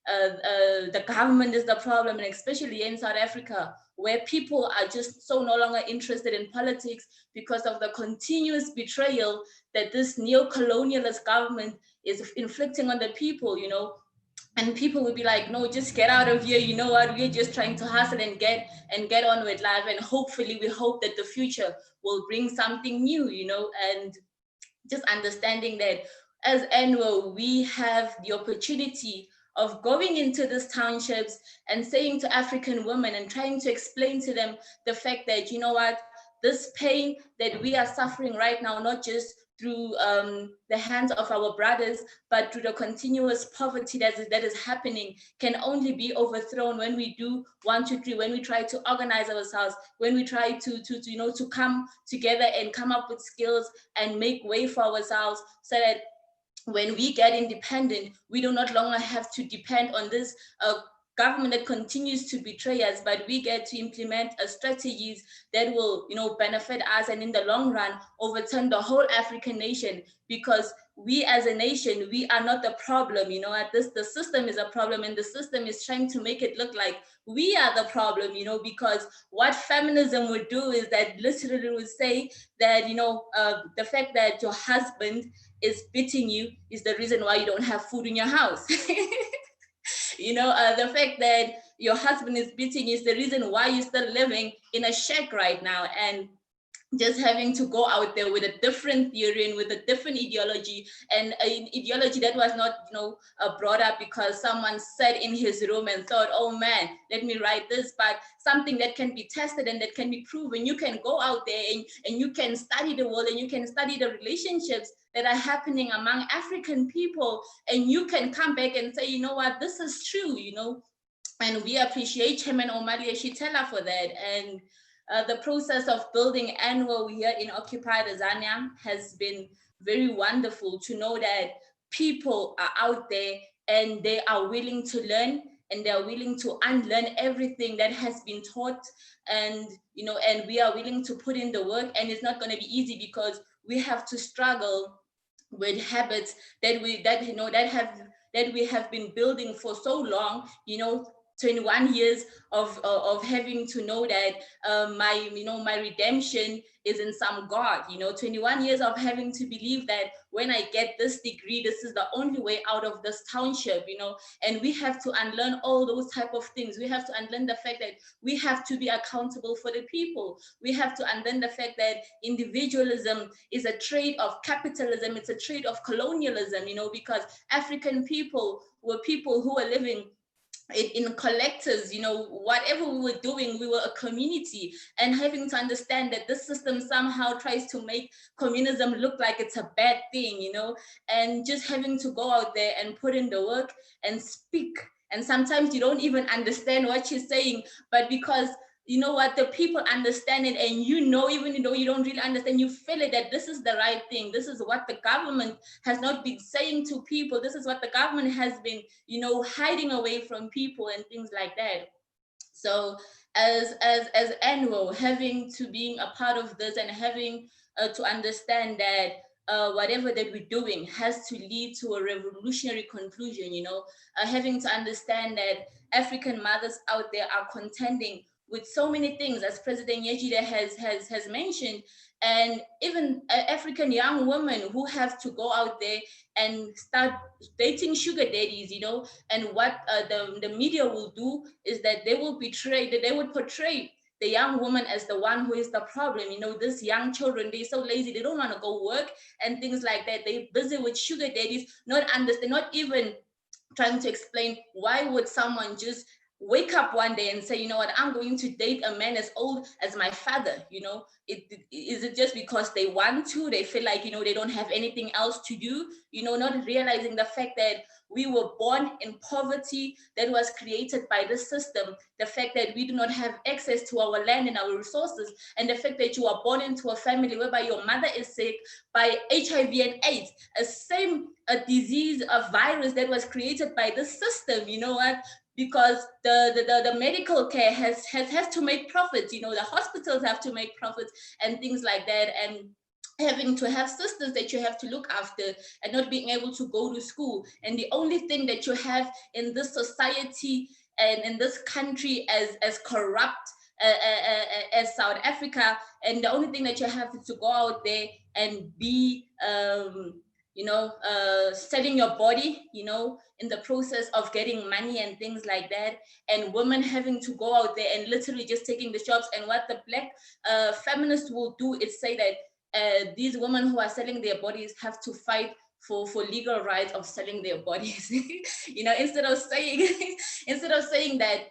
the government is the problem, and especially in South Africa, where people are just so no longer interested in politics because of the continuous betrayal that this neo-colonialist government is inflicting on the people, you know. And people will be like, no, just get out of here, you know what, we're just trying to hustle and get on with life, and hopefully we hope that the future will bring something new, you know. And just understanding that as ANWO, we have the opportunity of going into these townships and saying to African women and trying to explain to them the fact that, you know what, this pain that we are suffering right now, not just through the hands of our brothers, but through the continuous poverty that is happening, can only be overthrown when we do 1, 2, 3, when we try to organize ourselves, when we try to come together and come up with skills and make way for ourselves, so that when we get independent, we do not longer have to depend on this government that continues to betray us, but we get to implement strategies that will, you know, benefit us, and in the long run overturn the whole African nation. Because we as a nation, we are not the problem, you know. The system is a problem, and the system is trying to make it look like we are the problem, you know. Because what feminism would do is that literally would say that, you know, the fact that your husband is beating you is the reason why you don't have food in your house. You know, the fact that your husband is beating you is the reason why you're still living in a shack right now. And just having to go out there with a different theory and with a different ideology, and an ideology that was not, you know, brought up because someone sat in his room and thought, oh man, let me write this, but something that can be tested and that can be proven. You can go out there and you can study the world, and you can study the relationships that are happening among African people, and you can come back and say, you know what, this is true, you know. And we appreciate Chairman Omali Yeshitela for that. And the process of building ANWO here in occupied Azania has been very wonderful to know that people are out there and they are willing to learn, and they are willing to unlearn everything that has been taught. And, you know, and we are willing to put in the work, and it's not going to be easy because we have to struggle with habits that we have been building for so long, you know. 21 years of having to know that my redemption is in some God, you know. 21 years of having to believe that when I get this degree, this is the only way out of this township, you know. And we have to unlearn all those type of things. We have to unlearn the fact that we have to be accountable for the people. We have to unlearn the fact that individualism is a trait of capitalism. It's a trait of colonialism, you know, because African people were people who were living in collectives, you know. Whatever we were doing, we were a community, and having to understand that this system somehow tries to make communism look like it's a bad thing, you know. And just having to go out there and put in the work and speak, and sometimes you don't even understand what you're saying, but because you know what, the people understand it, and you know, even though you don't really understand, you feel it, that this is the right thing. This is what the government has not been saying to people. This is what the government has been, you know, hiding away from people and things like that. So as ANWO, having to being a part of this, and having to understand that whatever that we're doing has to lead to a revolutionary conclusion, you know. Having to understand that African mothers out there are contending with so many things, as President Yejide has mentioned, and even African young women who have to go out there and start dating sugar daddies, you know. And what the media will do is that they will portray the young woman as the one who is the problem. You know, these young children, they're so lazy, they don't want to go work and things like that. They're busy with sugar daddies, not even trying to explain why would someone just wake up one day and say, you know what, I'm going to date a man as old as my father, you know. Is it just because they want to? They feel like, you know, they don't have anything else to do, you know, not realizing the fact that we were born in poverty that was created by the system, the fact that we do not have access to our land and our resources, and the fact that you are born into a family whereby your mother is sick by HIV and AIDS, a disease, a virus that was created by the system, you know what? because the medical care has to make profits. You know, the hospitals have to make profits and things like that, and having to have sisters that you have to look after and not being able to go to school. And the only thing that you have in this society and in this country as corrupt as South Africa, and the only thing that you have is to go out there and be selling your body, you know, in the process of getting money and things like that, and women having to go out there and literally just taking the jobs. And what the Black feminists will do is say that these women who are selling their bodies have to fight for legal rights of selling their bodies. You know, instead of saying that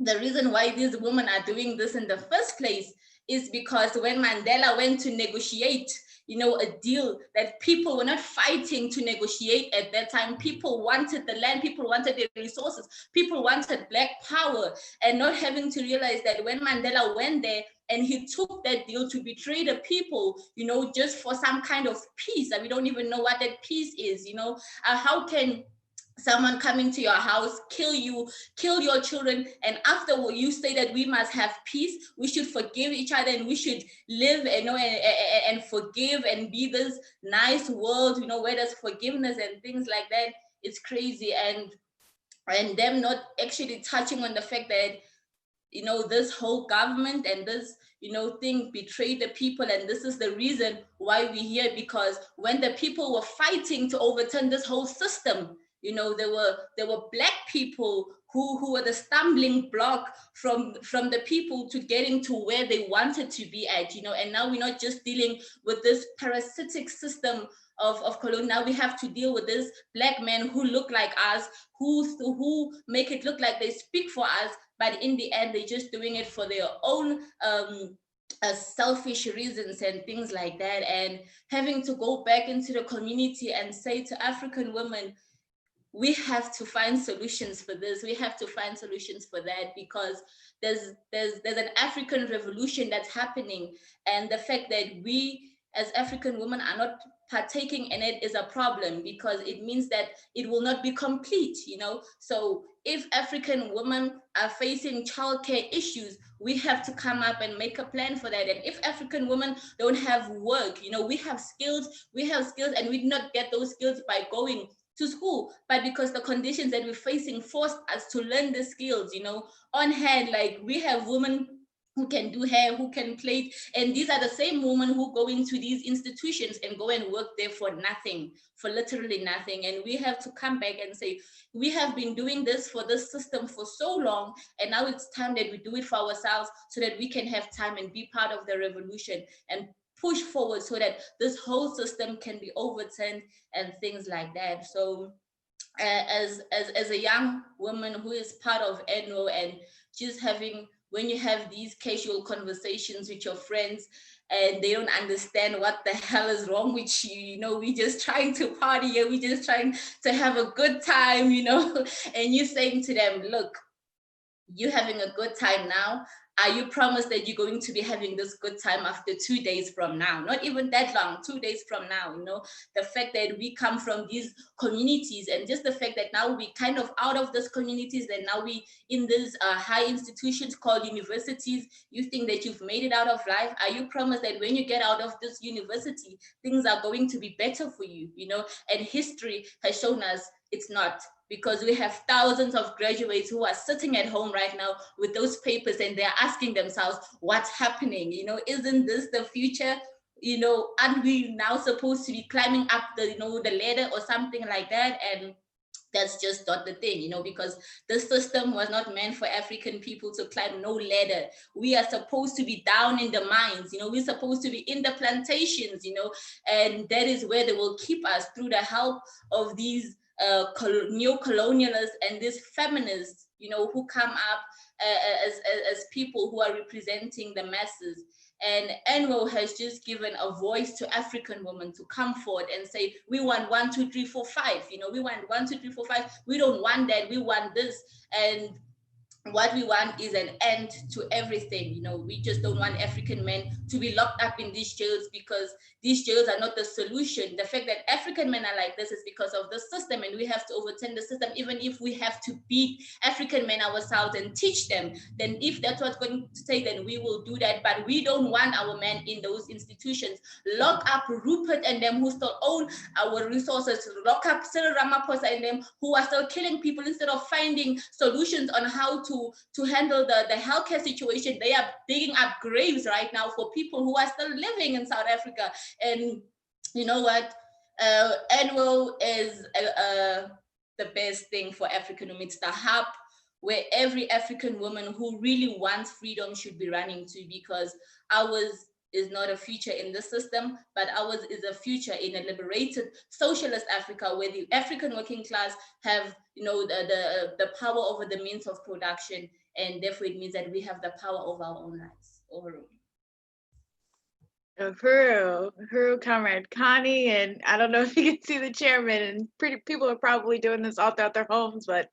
the reason why these women are doing this in the first place is because when Mandela went to negotiate, you know, a deal that people were not fighting to negotiate at that time. People wanted the land, people wanted the resources, people wanted Black power, and not having to realize that when Mandela went there and he took that deal to betray the people, you know, just for some kind of peace, and we don't even know what that peace is, you know. How can someone come into your house, kill you, kill your children, and after you say that we must have peace, we should forgive each other, and we should live and forgive and be this nice world, you know, where there's forgiveness and things like that? It's crazy. And them not actually touching on the fact that, you know, this whole government and this, you know, thing betrayed the people, and this is the reason why we're here. Because when the people were fighting to overturn this whole system, you know, there were Black people who were the stumbling block from the people to getting to where they wanted to be at, you know. And now we're not just dealing with this parasitic system of colonial. Now we have to deal with this Black men who look like us, who make it look like they speak for us, but in the end, they're just doing it for their own selfish reasons and things like that. And having to go back into the community and say to African women, we have to find solutions for this. We have to find solutions for that, because there's an African revolution that's happening, and the fact that we as African women are not partaking in it is a problem, because it means that it will not be complete, you know. So if African women are facing childcare issues, we have to come up and make a plan for that. And if African women don't have work, you know, we have skills, and we did not get those skills by going to school, but because the conditions that we're facing forced us to learn the skills, you know, on hand. Like, we have women who can do hair, who can plait, and these are the same women who go into these institutions and go and work there for nothing, for literally nothing. And we have to come back and say, we have been doing this for this system for so long, and now it's time that we do it for ourselves, so that we can have time and be part of the revolution and push forward, so that this whole system can be overturned and things like that. So as a young woman who is part of ANWO, and just having, when you have these casual conversations with your friends and they don't understand what the hell is wrong with you, you know, we just trying to party and we just trying to have a good time, you know, and you're saying to them, look, you're having a good time now. Are you promised that you're going to be having this good time after 2 days from now? Not even that long, 2 days from now, you know? The fact that we come from these communities, and just the fact that now we kind of out of these communities, and now we in these high institutions called universities, you think that you've made it out of life? Are you promised that when you get out of this university, things are going to be better for you, you know? And history has shown us it's not, because we have thousands of graduates who are sitting at home right now with those papers, and they're asking themselves, what's happening? You know, isn't this the future? You know, aren't we now supposed to be climbing up the, you know, the ladder or something like that? And that's just not the thing, you know, because the system was not meant for African people to climb no ladder. We are supposed to be down in the mines, you know, we're supposed to be in the plantations, you know, and that is where they will keep us through the help of these neo-colonialists and these feminists, you know, who come up as people who are representing the masses. And ANWO has just given a voice to African women to come forward and say, we want 1, 2, 3, 4, 5. You know, we want 1, 2, 3, 4, 5. We don't want that. We want this. And what we want is an end to everything. You know, we just don't want African men to be locked up in these jails, because these jails are not the solution. The fact that African men are like this is because of the system, and we have to overturn the system, even if we have to beat African men ourselves and teach them. Then if that's what's going to take, then we will do that. But we don't want our men in those institutions. Lock up Rupert and them who still own our resources. Lock up Cyril Ramaphosa and them who are still killing people instead of finding solutions on how to handle the healthcare situation. They are digging up graves right now for people who are still living in South Africa. And you know what? ANWO is the best thing for African women. It's the hub where every African woman who really wants freedom should be running to, because ours is not a future in the system, but ours is a future in a liberated socialist Africa, where the African working class have, you know, the power over the means of production, and therefore it means that we have the power over our own lives. Over. Huru, Comrade Connie, and I don't know if you can see the chairman, and people are probably doing this all throughout their homes, but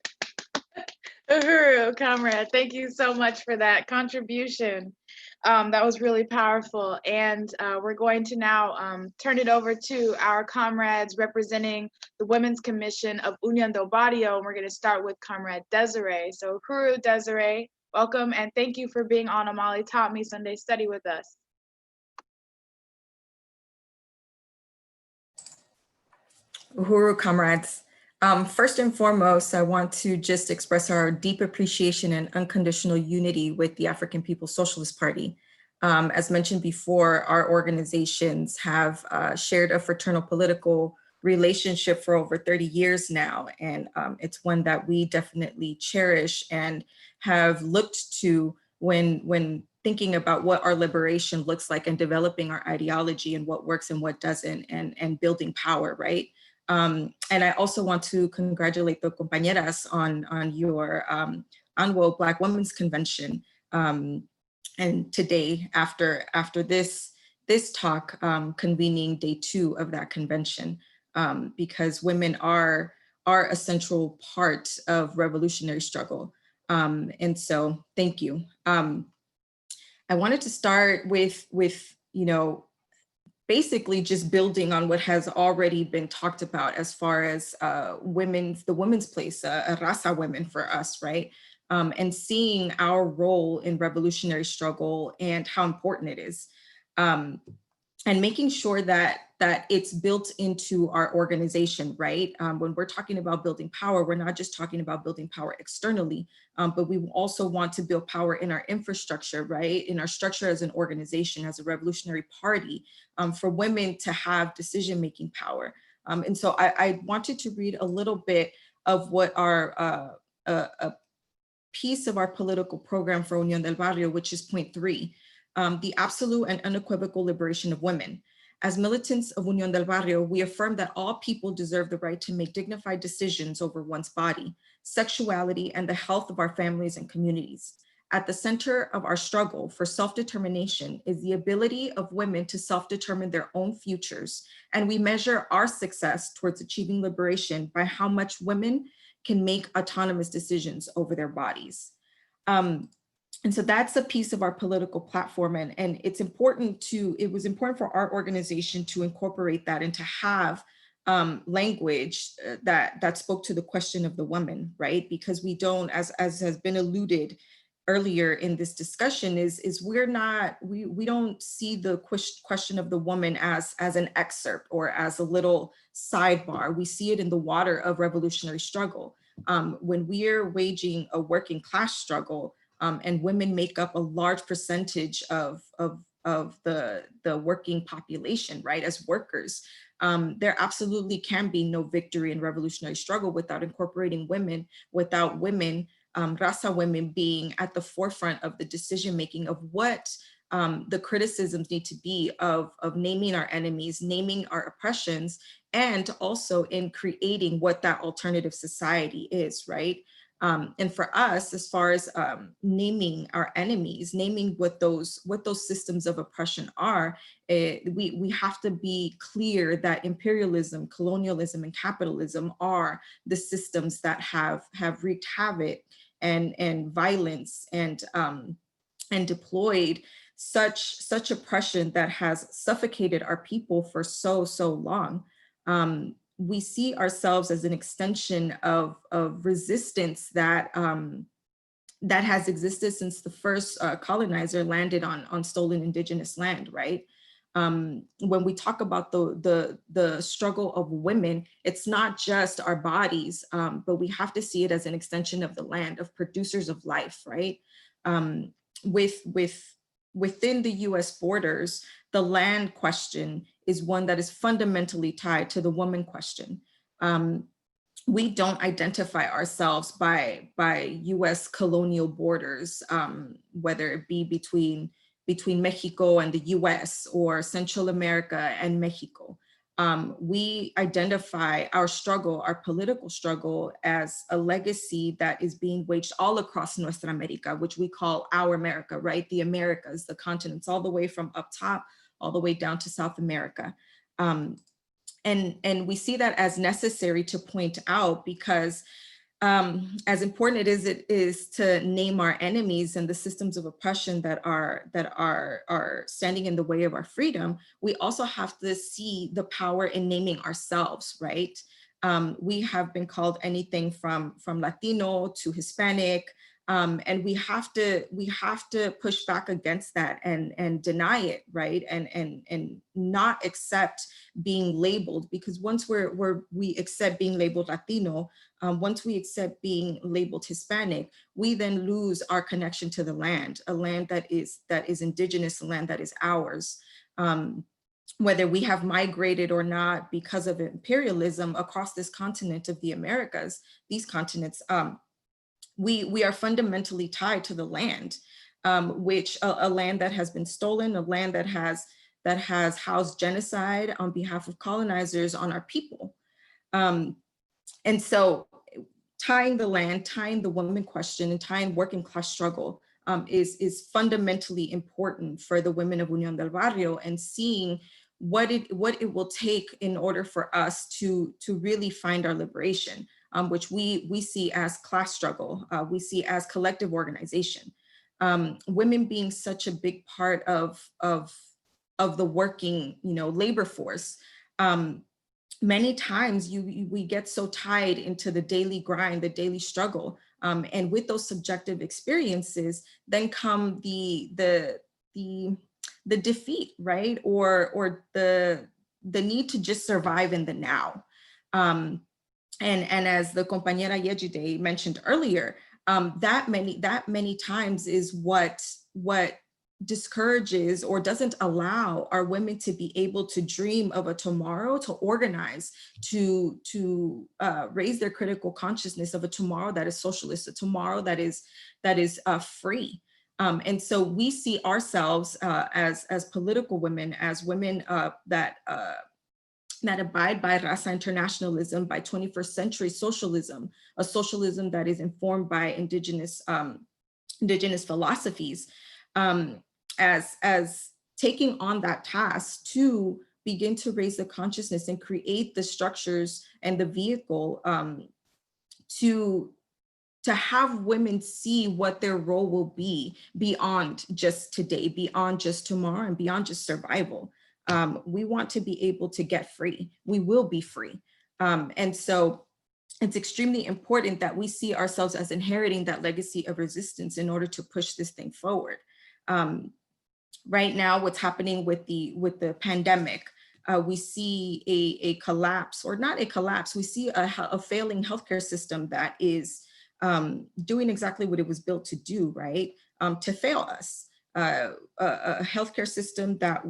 Huru, Comrade, thank you so much for that contribution. That was really powerful. And we're going to now turn it over to our comrades representing the Women's Commission of Union del Barrio. And we're going to start with Comrade Desiree. So Huru, Desiree, welcome, and thank you for being on Omali Taught Me Sunday Study with us. Uhuru, comrades. First and foremost, I want to just express our deep appreciation and unconditional unity with the African People's Socialist Party. As mentioned before, our organizations have shared a fraternal political relationship for over 30 years now, and it's one that we definitely cherish and have looked to when thinking about what our liberation looks like and developing our ideology and what works and what doesn't, and building power, right? And I also want to congratulate the compañeras on your ANWO Black Women's Convention. And today, after this talk, convening day 2 of that convention, because women are a central part of revolutionary struggle. And so thank you. I wanted to start with you know, basically just building on what has already been talked about as far as the women's place, Rasa women for us, right? And seeing our role in revolutionary struggle and how important it is. And making sure that it's built into our organization, right? When we're talking about building power, we're not just talking about building power externally, but we also want to build power in our infrastructure, right? In our structure as an organization, as a revolutionary party, for women to have decision-making power. And so I wanted to read a little bit of what our a piece of our political program for Union del Barrio, which is point 3. The absolute and unequivocal liberation of women. As militants of Union del Barrio, we affirm that all people deserve the right to make dignified decisions over one's body, sexuality, and the health of our families and communities. At the center of our struggle for self-determination is the ability of women to self-determine their own futures, and we measure our success towards achieving liberation by how much women can make autonomous decisions over their bodies. And so that's a piece of our political platform, and it was important for our organization to incorporate that and to have language that spoke to the question of the woman, right? Because we don't, as has been alluded earlier in this discussion, is we don't see the question of the woman as an excerpt or as a little sidebar. We see it in the water of revolutionary struggle. When we're waging a working class struggle, and women make up a large percentage of the working population, right, as workers, there absolutely can be no victory in revolutionary struggle without incorporating women, without women, Rasa women being at the forefront of the decision-making of what the criticisms need to be of naming our enemies, naming our oppressions, and also in creating what that alternative society is, right? And for us, as far as naming our enemies, naming what those systems of oppression are, we have to be clear that imperialism, colonialism, and capitalism are the systems that have wreaked havoc and violence and deployed such oppression that has suffocated our people for so long. We see ourselves as an extension of resistance that that has existed since the first colonizer landed on stolen indigenous land, right? When we talk about the struggle of women, it's not just our bodies, but we have to see it as an extension of the land, of producers of life, right? Within the US borders, the land question is one that is fundamentally tied to the woman question. We don't identify ourselves by US colonial borders, whether it be between Mexico and the US or Central America and Mexico. We identify our struggle, our political struggle, as a legacy that is being waged all across Nuestra America, which we call our America, right? The Americas, the continents, all the way from up top, all the way down to South America. And we see that as necessary to point out because as important it is to name our enemies and the systems of oppression that are standing in the way of our freedom, we also have to see the power in naming ourselves, right? We have been called anything from Latino to Hispanic, and we have to push back against that and deny it, right? And not accept being labeled, because once we accept being labeled Latino, once we accept being labeled Hispanic, we then lose our connection to the land, a land that is indigenous, a land that is ours. Whether we have migrated or not because of imperialism across this continent of the Americas, these continents, we are fundamentally tied to the land, which a land that has been stolen, a land that has housed genocide on behalf of colonizers on our people. And so tying the land, tying the woman question, and tying working class struggle is fundamentally important for the women of Union del Barrio, and seeing what it will take in order for us to really find our liberation. Which we see as class struggle, we see as collective organization. Women being such a big part of the working, labor force. Many times we get so tied into the daily grind, the daily struggle, and with those subjective experiences, then come the defeat, right? Or the need to just survive in the now. And as the compañera Yejide mentioned earlier, that many times is what discourages or doesn't allow our women to be able to dream of a tomorrow, to organize, to raise their critical consciousness of a tomorrow that is socialist, a tomorrow that is free. And so we see ourselves as political women, as women that abide by Raza internationalism, by 21st century socialism, a socialism that is informed by indigenous philosophies, as taking on that task to begin to raise the consciousness and create the structures and the vehicle to have women see what their role will be beyond just today, beyond just tomorrow, and beyond just survival. We want to be able to get free. We will be free. And so it's extremely important that we see ourselves as inheriting that legacy of resistance in order to push this thing forward. Right now, what's happening with the pandemic, we see a collapse, or not a collapse, we see a failing healthcare system that is doing exactly what it was built to do, right? To fail us. A healthcare system that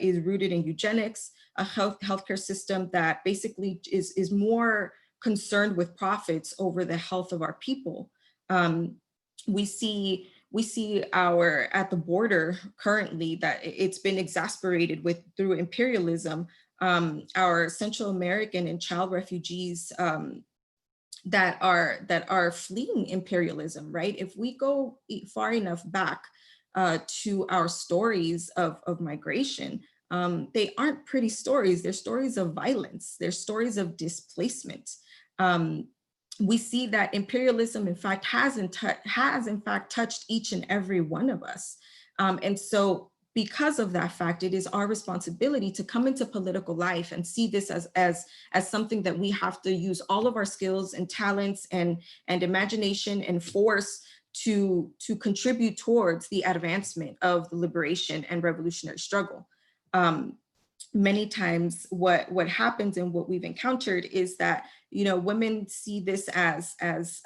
is rooted in eugenics, a healthcare system that basically is more concerned with profits over the health of our people. We see at the border currently that it's been exasperated through imperialism. Our Central American and child refugees that are fleeing imperialism, right? If we go far enough back to our stories of migration, they aren't pretty stories. They're stories of violence. They're stories of displacement. we see that imperialism, in fact, has in fact touched each and every one of us. And so because of that fact, it is our responsibility to come into political life and see this as something that we have to use all of our skills and talents and imagination and force to contribute towards the advancement of the liberation and revolutionary struggle. Many times what happens and what we've encountered is that, you know, women see this as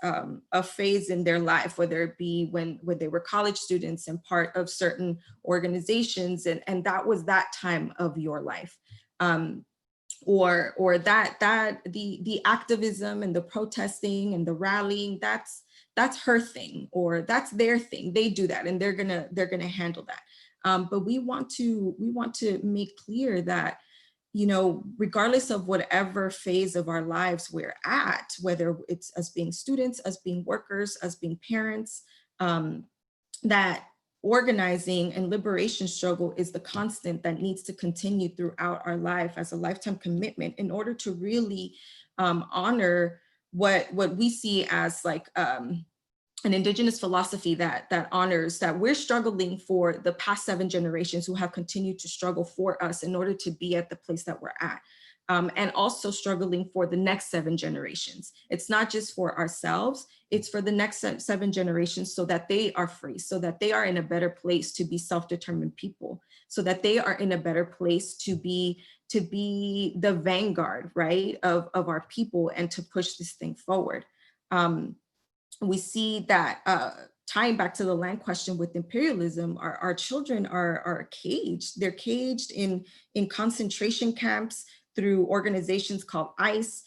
a phase in their life, whether it be when they were college students and part of certain organizations, and that was that time of your life. Or that the activism and the protesting and the rallying, that's her thing, or that's their thing. They do that and they're gonna handle that. But we want to make clear that, you know, regardless of whatever phase of our lives we're at, whether it's us being students, us being workers, us being parents, that organizing and liberation struggle is the constant that needs to continue throughout our life as a lifetime commitment in order to really honor what we see as like an indigenous philosophy that honors that we're struggling for the past 7 generations who have continued to struggle for us in order to be at the place that we're at. And also struggling for the next 7 generations. It's not just for ourselves, it's for the next 7 generations so that they are free, so that they are in a better place to be self-determined people, so that they are in a better place to be the vanguard, right, of our people and to push this thing forward. We see that tying back to the land question with imperialism, our children are caged. They're caged in concentration camps through organizations called ICE.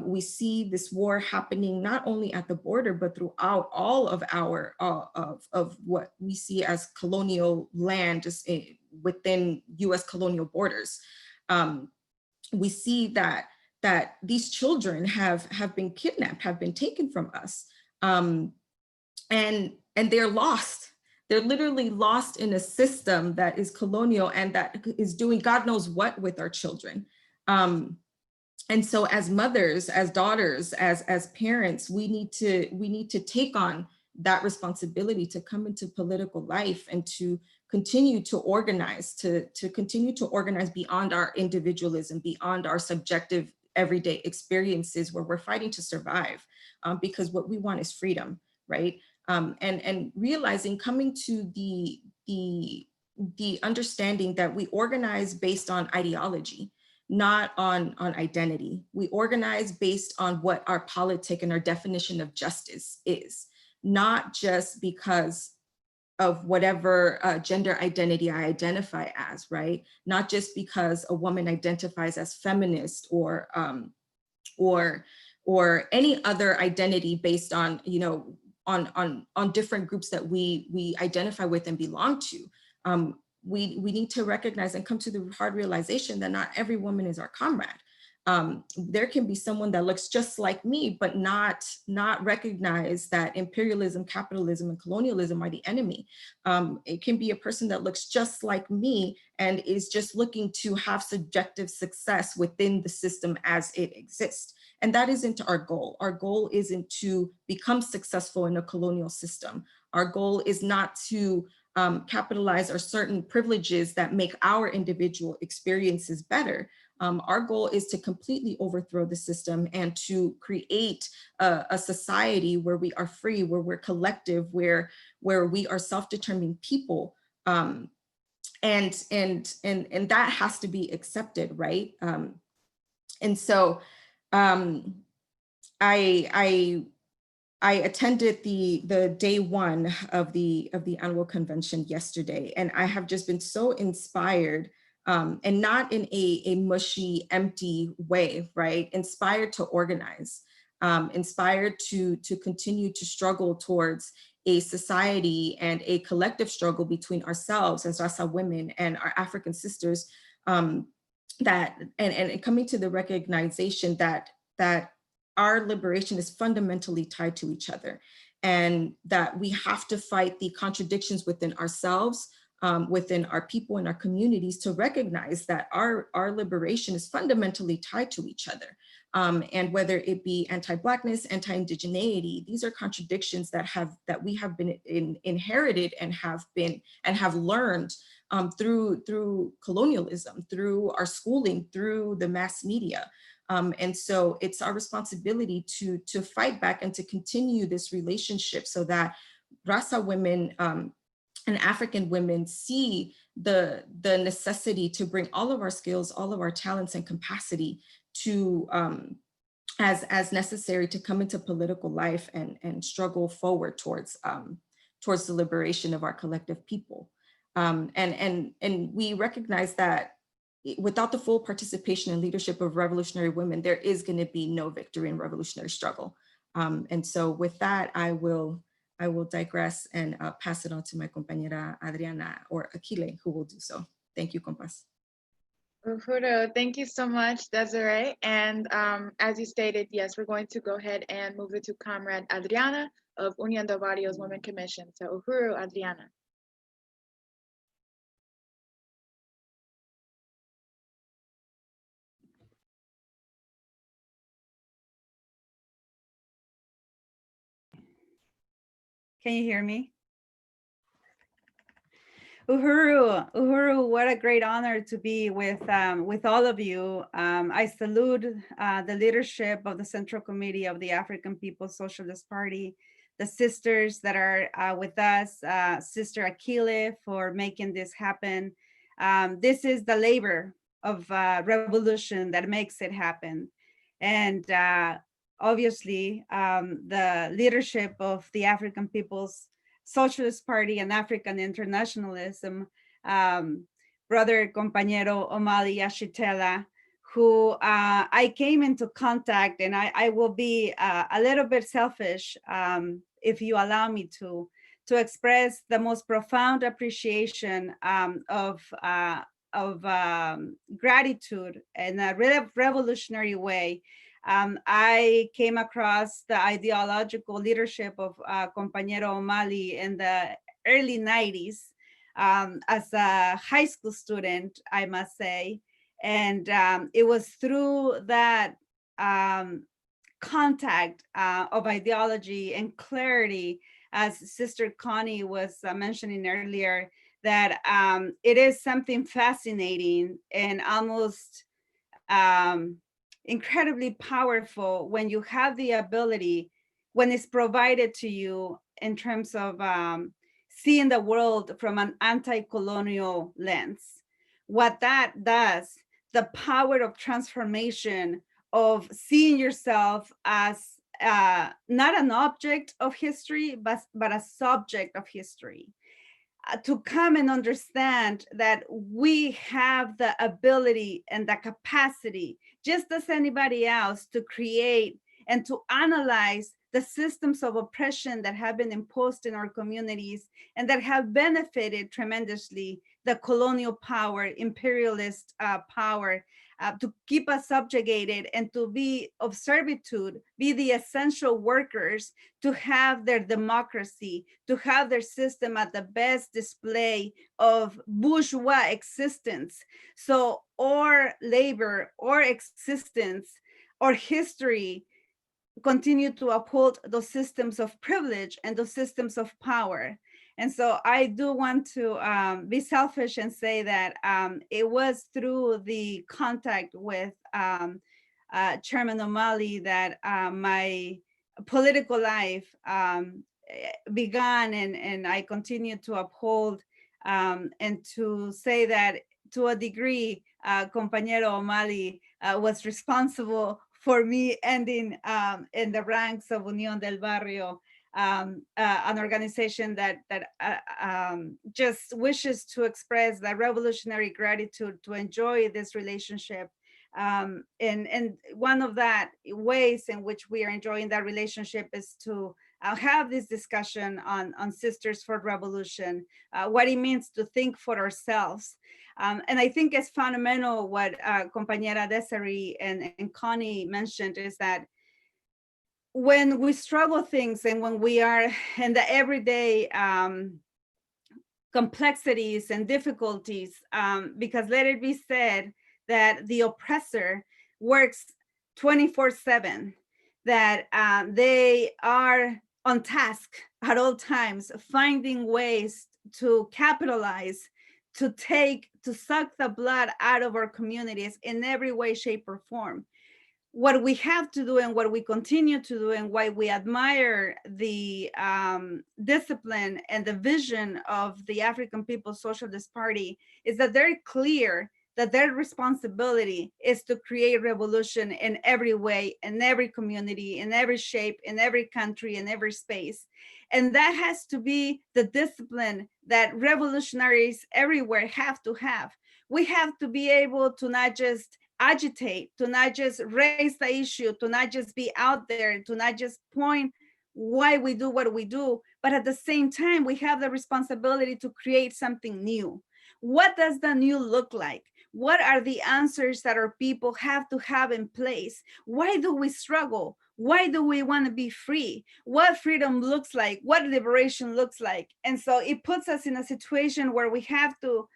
We see this war happening not only at the border, but throughout all of our of what we see as colonial land just within US colonial borders. We see that these children have been kidnapped, have been taken from us. And they're lost. They're literally lost in a system that is colonial and that is doing God knows what with our children. And so as mothers, as daughters, as parents, we need to take on that responsibility to come into political life and to continue to organize, to continue to organize beyond our individualism, beyond our subjective everyday experiences where we're fighting to survive, because what we want is freedom, right? And realizing, coming to the understanding that we organize based on ideology, not on identity. We organize based on what our politic and our definition of justice is, not just because of whatever gender identity I identify as, right? Not just because a woman identifies as feminist or any other identity based on, you know, on different groups that we identify with and belong to. We need to recognize and come to the hard realization that not every woman is our comrade. There can be someone that looks just like me, but not recognize that imperialism, capitalism, and colonialism are the enemy. It can be a person that looks just like me and is just looking to have subjective success within the system as it exists. And that isn't our goal. Our goal isn't to become successful in a colonial system. Our goal is not to capitalize on certain privileges that make our individual experiences better. Our goal is to completely overthrow the system and to create a society where we are free, where we're collective, where we are self-determined people. And that has to be accepted, right? And so I attended the day 1 of the ANWO convention yesterday, and I have just been so inspired, and not in a mushy, empty way, right? Inspired to organize, inspired to continue to struggle towards a society and a collective struggle between ourselves as Rasa women and our African sisters, that and coming to the recognition that our liberation is fundamentally tied to each other, and that we have to fight the contradictions within ourselves, within our people and our communities, to recognize that our liberation is fundamentally tied to each other. And whether it be anti-Blackness, anti-indigeneity, these are contradictions that we have been inherited and have learned through colonialism, through our schooling, through the mass media. And so it's our responsibility to fight back and to continue this relationship so that Rasa women and African women see the necessity to bring all of our skills, all of our talents and capacity to as necessary to come into political life and struggle forward towards the liberation of our collective people. And we recognize that without the full participation and leadership of revolutionary women, there is going to be no victory in revolutionary struggle. And so with that, I will digress and pass it on to my compañera Adriana or Aquile, who will do so. Thank you, compas. Uhuru, thank you so much, Desiree. And as you stated, yes, we're going to go ahead and move it to Comrade Adriana of Union del Barrio's Women Commission. So Uhuru, Adriana. Can you hear me? Uhuru, what a great honor to be with all of you. I salute the leadership of the Central Committee of the African People's Socialist Party, the sisters that are with us, Sister Aquile for making this happen. This is the labor of revolution that makes it happen. And obviously, the leadership of the African People's Socialist Party and African internationalism, brother compañero Omali Yeshitela, who I came into contact, and I will be a little bit selfish, if you allow me to express the most profound appreciation of gratitude in a revolutionary way. I came across the ideological leadership of compañero Omali in the early 90s as a high school student, I must say. And it was through that contact of ideology and clarity, as Sister Connie was mentioning earlier, that it is something fascinating and almost incredibly powerful when you have the ability, when it's provided to you in terms of seeing the world from an anti-colonial lens. What that does, the power of transformation, of seeing yourself as not an object of history, but a subject of history. To come and understand that we have the ability and the capacity, just as anybody else, to create and to analyze the systems of oppression that have been imposed in our communities and that have benefited tremendously the colonial power, imperialist power, to keep us subjugated and to be of servitude, be the essential workers, to have their democracy, to have their system at the best display of bourgeois existence. So our labor, our existence, our history continue to uphold those systems of privilege and those systems of power. And so I do want to be selfish and say that it was through the contact with Chairman Omali that my political life began, and I continue to uphold and to say that to a degree, compañero Omali was responsible for me ending in the ranks of Union del Barrio, an organization that just wishes to express that revolutionary gratitude to enjoy this relationship. And one of that ways in which we are enjoying that relationship is to have this discussion on Sisters for Revolution, what it means to think for ourselves. And I think it's fundamental what compañera Desiree and Connie mentioned is that when we struggle things and when we are in the everyday complexities and difficulties, because let it be said that the oppressor works 24/7, that they are on task at all times, finding ways to capitalize, to suck the blood out of our communities in every way, shape, or form. What we have to do and what we continue to do, and why we admire the discipline and the vision of the African People's Socialist Party, is that they're clear that their responsibility is to create revolution in every way, in every community, in every shape, in every country, in every space. And that has to be the discipline that revolutionaries everywhere have to have. We have to be able to not just agitate, to not just raise the issue, to not just be out there, to not just point why we do what we do, but at the same time, we have the responsibility to create something new. What does the new look like? What are the answers that our people have to have in place? Why do we struggle? Why do we want to be free? What freedom looks like, what liberation looks like. And so it puts us in a situation where we have to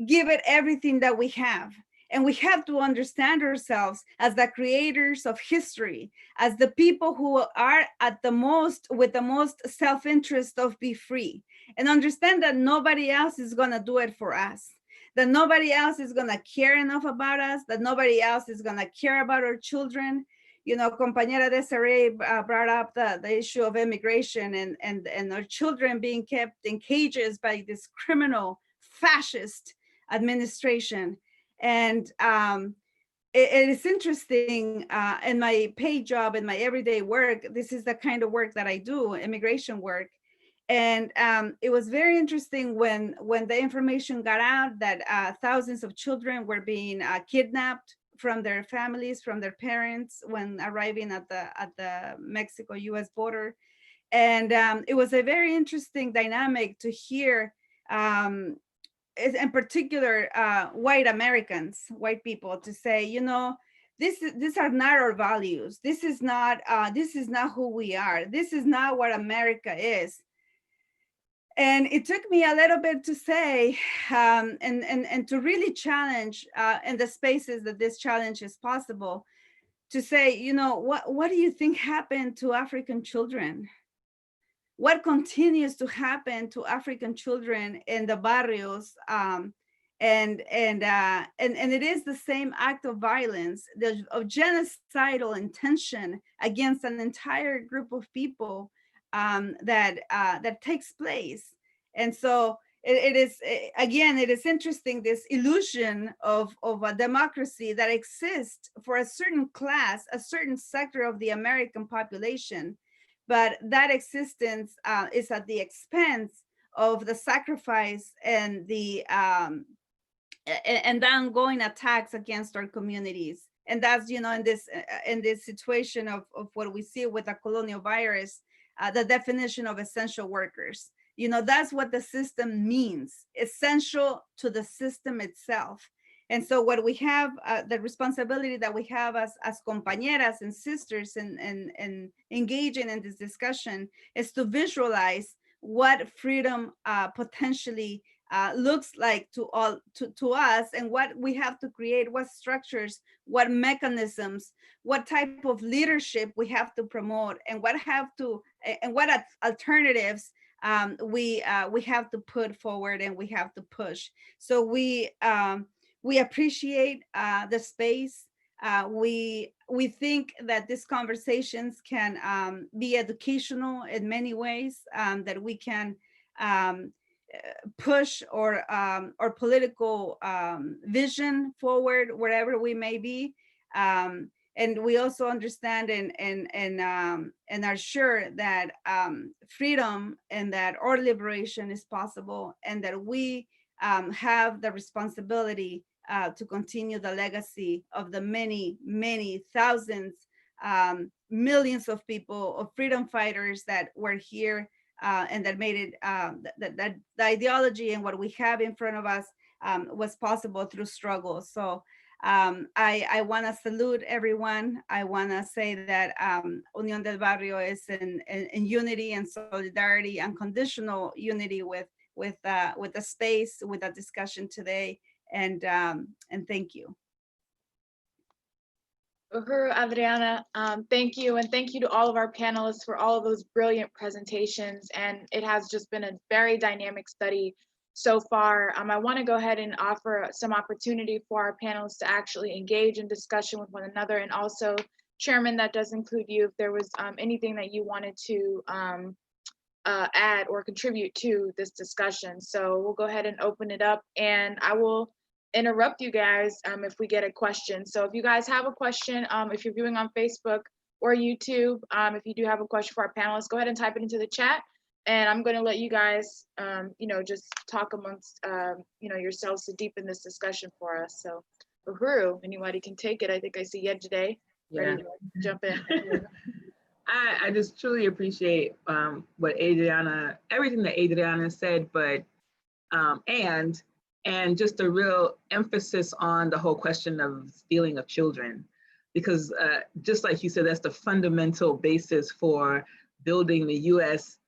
give it everything that we have. And we have to understand ourselves as the creators of history, as the people who are at the most, with the most self-interest of be free, and understand that nobody else is gonna do it for us, that nobody else is gonna care enough about us, that nobody else is gonna care about our children. You know, compañera Desiree brought up the issue of immigration and our children being kept in cages by this criminal fascist administration. And it is interesting, in my paid job, in my everyday work, this is the kind of work that I do, immigration work. And it was very interesting when the information got out that thousands of children were being kidnapped from their families, from their parents, when arriving at the Mexico-US border. And it was a very interesting dynamic to hear, in particular, white Americans, white people, to say, you know, these are not our values. This is not who we are. This is not what America is. And it took me a little bit to say, and to really challenge in the spaces that this challenge is possible, to say, you know, what do you think happened to African children? What continues to happen to African children in the barrios, and it is the same act of violence, of genocidal intention against an entire group of people that takes place. And so it is interesting, this illusion of a democracy that exists for a certain class, a certain sector of the American population. But that existence is at the expense of the sacrifice and the ongoing attacks against our communities. And that's, you know, in this situation of what we see with the colonial virus, the definition of essential workers. You know, that's what the system means, essential to the system itself. And so what we have, the responsibility that we have as compañeras and sisters and engaging in this discussion, is to visualize what freedom potentially looks like to us, and what we have to create, what structures, what mechanisms, what type of leadership we have to promote, and what alternatives we have to put forward and we have to push. So we appreciate the space. We think that these conversations can be educational in many ways, that we can push our political vision forward wherever we may be. And we also understand and are sure that freedom and that our liberation is possible, and that we have the responsibility to continue the legacy of the many, many thousands, millions of people, of freedom fighters that were here and that made it, that the ideology and what we have in front of us was possible through struggle. So I want to salute everyone. I want to say that Union del Barrio is in unity and solidarity, unconditional unity with the space, with the discussion today, and thank you. Uhuru, Adriana, thank you. And thank you to all of our panelists for all of those brilliant presentations. And it has just been a very dynamic study so far. I want to go ahead and offer some opportunity for our panelists to actually engage in discussion with one another. And also, Chairman, that does include you, if there was anything that you wanted to add or contribute to this discussion. So we'll go ahead and open it up, and I will interrupt you guys if we get a question. So if you guys have a question, if you're viewing on Facebook or YouTube, if you do have a question for our panelists, go ahead and type it into the chat. And I'm going to let you guys, just talk amongst, yourselves to deepen this discussion for us. So, Uhuru, anybody can take it. I think I see Yejide ready to jump in. I just truly appreciate what everything that Adriana said, but and just a real emphasis on the whole question of stealing of children, because just like you said, that's the fundamental basis for building the U.S.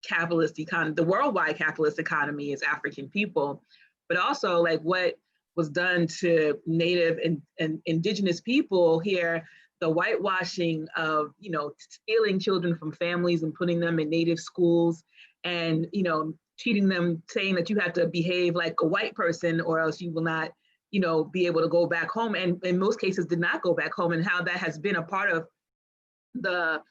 Capitalist economy. The worldwide capitalist economy is African people, but also like what was done to Native and indigenous people here, the whitewashing of, stealing children from families and putting them in Native schools and, treating them, saying that you have to behave like a white person or else you will not, be able to go back home. And in most cases did not go back home, and how that has been a part of the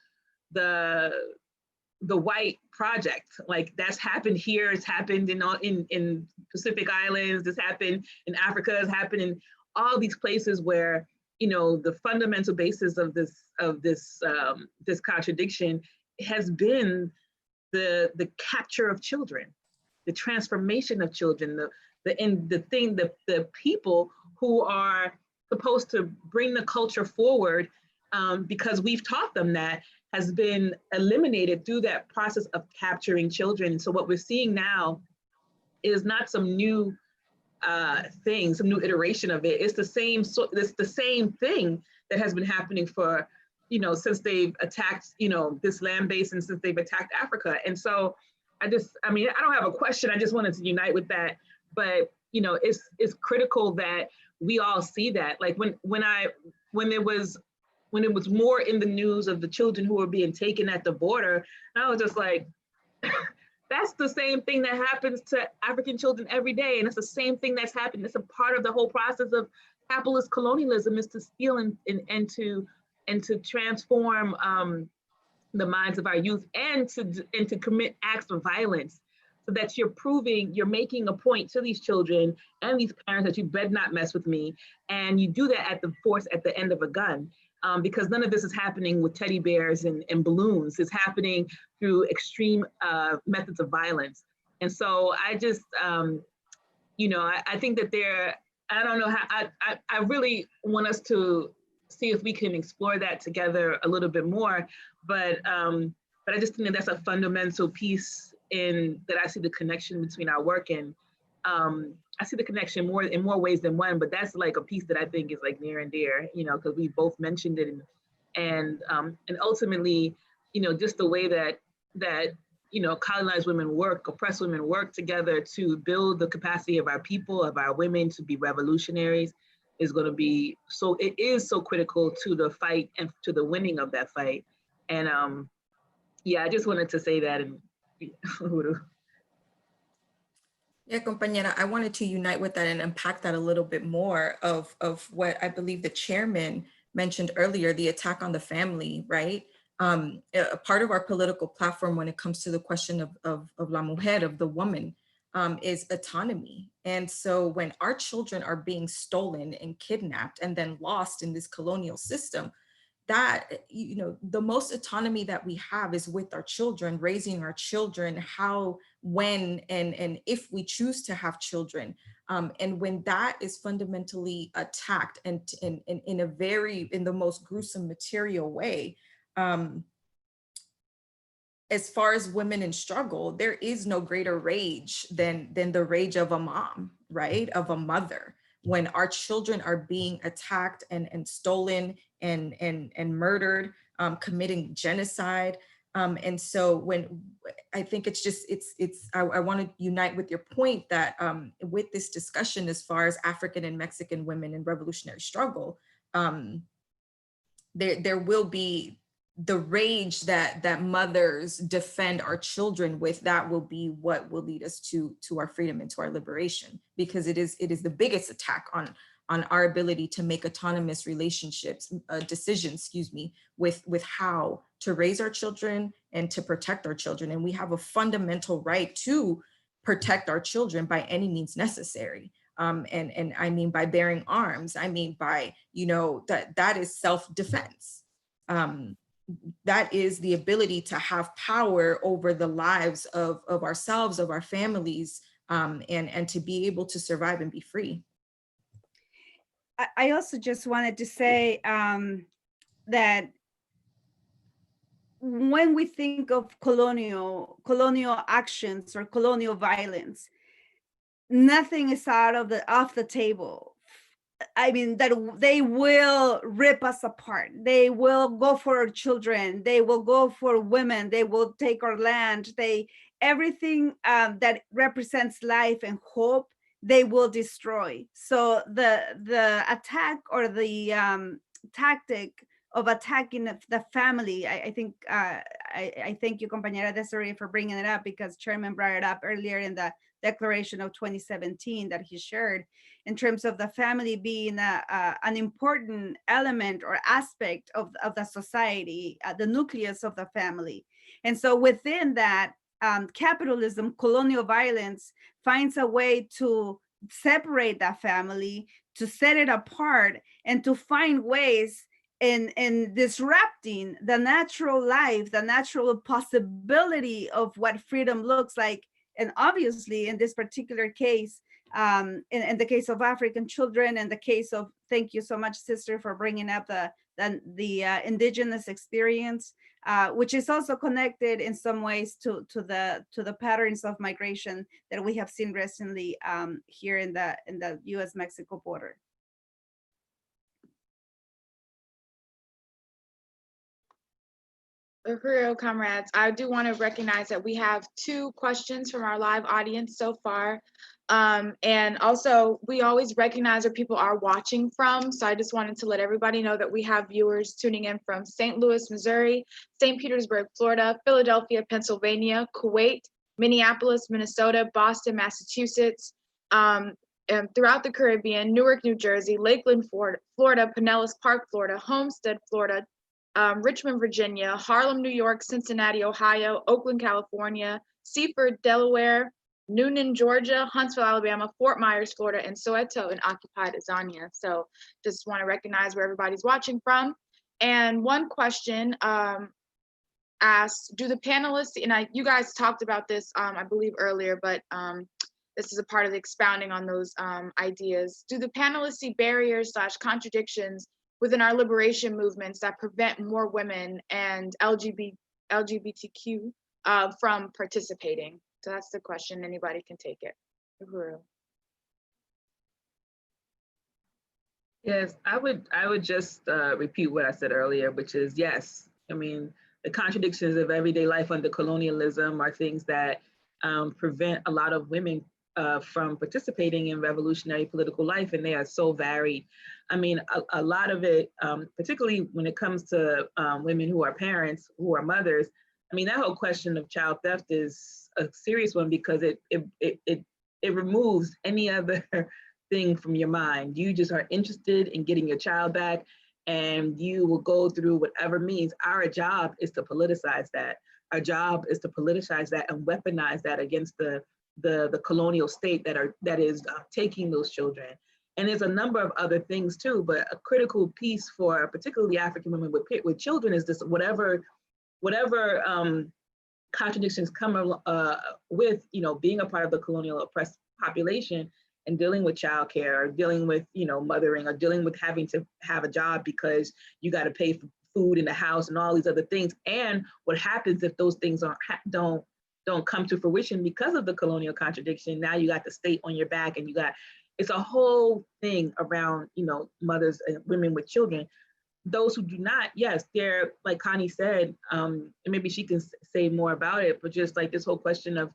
white project. Like that's happened here, it's happened in Pacific Islands, this happened in Africa, it's happened in all these places where, the fundamental basis of this contradiction has been the capture of children, the transformation of children, the people who are supposed to bring the culture forward, because we've taught them that, has been eliminated through that process of capturing children. So what we're seeing now is not some new thing, some new iteration of it. It's the same thing that has been happening for, since they've attacked, this land base and since they've attacked Africa. And so I don't have a question. I just wanted to unite with that. But, it's critical that we all see that. Like when it was more in the news of the children who were being taken at the border, I was just like, that's the same thing that happens to African children every day. And it's the same thing that's happened. It's a part of the whole process of capitalist colonialism, is to steal and to transform the minds of our youth and to commit acts of violence, so that you're making a point to these children and these parents that you better not mess with me. And you do that at the end of a gun. Because none of this is happening with teddy bears and balloons. It's happening through extreme methods of violence. And so I just, I think that I don't know how, I really want us to see if we can explore that together a little bit more. But I just think that that's a fundamental piece that I see the connection between our work, and I see the connection in more ways than one, but that's like a piece that I think is like near and dear, because we both mentioned it, and ultimately, just the way that colonized women work, oppressed women work together to build the capacity of our people, of our women to be revolutionaries, is going to be it is so critical to the fight and to the winning of that fight. And I just wanted to say that. And Yeah, compañera, I wanted to unite with that and unpack that a little bit more of what I believe the chairman mentioned earlier, the attack on the family, right? A part of our political platform when it comes to the question of la mujer, of the woman, is autonomy. And so when our children are being stolen and kidnapped and then lost in this colonial system, that, the most autonomy that we have is with our children, raising our children, how, when, and if we choose to have children. And when that is fundamentally attacked and in the most gruesome material way, as far as women in struggle, there is no greater rage than the rage of a mom, right? Of a mother. When our children are being attacked and stolen and murdered, committing genocide. And so when I think I want to unite with your point that with this discussion, as far as African and Mexican women in revolutionary struggle, there will be the rage that mothers defend our children with. That will be what will lead us to our freedom and to our liberation, because it is the biggest attack on our ability to make autonomous decisions, with how to raise our children and to protect our children. And we have a fundamental right to protect our children by any means necessary. And I mean by bearing arms, I mean by, that is self-defense. That is the ability to have power over the lives of ourselves, of our families, and to be able to survive and be free. I also just wanted to say that when we think of colonial actions or colonial violence, nothing is off the table. I mean, that they will rip us apart. They will go for our children. They will go for women. They will take our land. Everything that represents life and hope, they will destroy. So the attack or the tactic of attacking the family, I think, I thank you, compañera Desiree, for bringing it up, because Chairman brought it up earlier in the Declaration of 2017 that he shared, in terms of the family being an important element or aspect of the society, the nucleus of the family. And so within that, capitalism, colonial violence finds a way to separate that family, to set it apart, and to find ways in disrupting the natural life, the natural possibility of what freedom looks like. And obviously, in this particular case, in the case of African children, and the case of, thank you so much, sister, for bringing up the indigenous experience, which is also connected in some ways to the patterns of migration that we have seen recently here in the U.S.-Mexico border. Rubio, comrades, I do want to recognize that we have 2 questions from our live audience so far. And also, we always recognize where people are watching from. So I just wanted to let everybody know that we have viewers tuning in from St. Louis, Missouri, St. Petersburg, Florida, Philadelphia, Pennsylvania, Kuwait, Minneapolis, Minnesota, Boston, Massachusetts, and throughout the Caribbean, Newark, New Jersey, Lakeland, Florida, Pinellas Park, Florida, Homestead, Florida, Richmond, Virginia, Harlem, New York, Cincinnati, Ohio, Oakland, California, Seaford, Delaware, Noonan, Georgia, Huntsville, Alabama, Fort Myers, Florida, and Soweto in occupied Azania. So just want to recognize where everybody's watching from. And one question asked, do the panelists, and you guys talked about this, I believe earlier, but this is a part of the expounding on those ideas. Do the panelists see barriers / contradictions within our liberation movements that prevent more women and LGBTQ from participating? So that's the question. Anybody can take it. Uhuru. Yes, I would just repeat what I said earlier, which is yes. I mean, the contradictions of everyday life under colonialism are things that prevent a lot of women from participating in revolutionary political life, and they are so varied. I mean, a lot of it, particularly when it comes to women who are parents, who are mothers. I mean, that whole question of child theft is a serious one, because it removes any other thing from your mind. You just are interested in getting your child back, and you will go through whatever means. Our job is to politicize that. Our job is to politicize that and weaponize that against the colonial state that is taking those children. And there's a number of other things too, but a critical piece for particularly African women with children is this: whatever contradictions come with being a part of the colonial oppressed population and dealing with childcare, or dealing with mothering, or dealing with having to have a job because you got to pay for food in the house and all these other things. And what happens if those things don't come to fruition because of the colonial contradiction? Now you got the state on your back, and it's a whole thing around mothers and women with children. Those who do not, yes, they're, like Connie said, and maybe she can say more about it, but just like this whole question of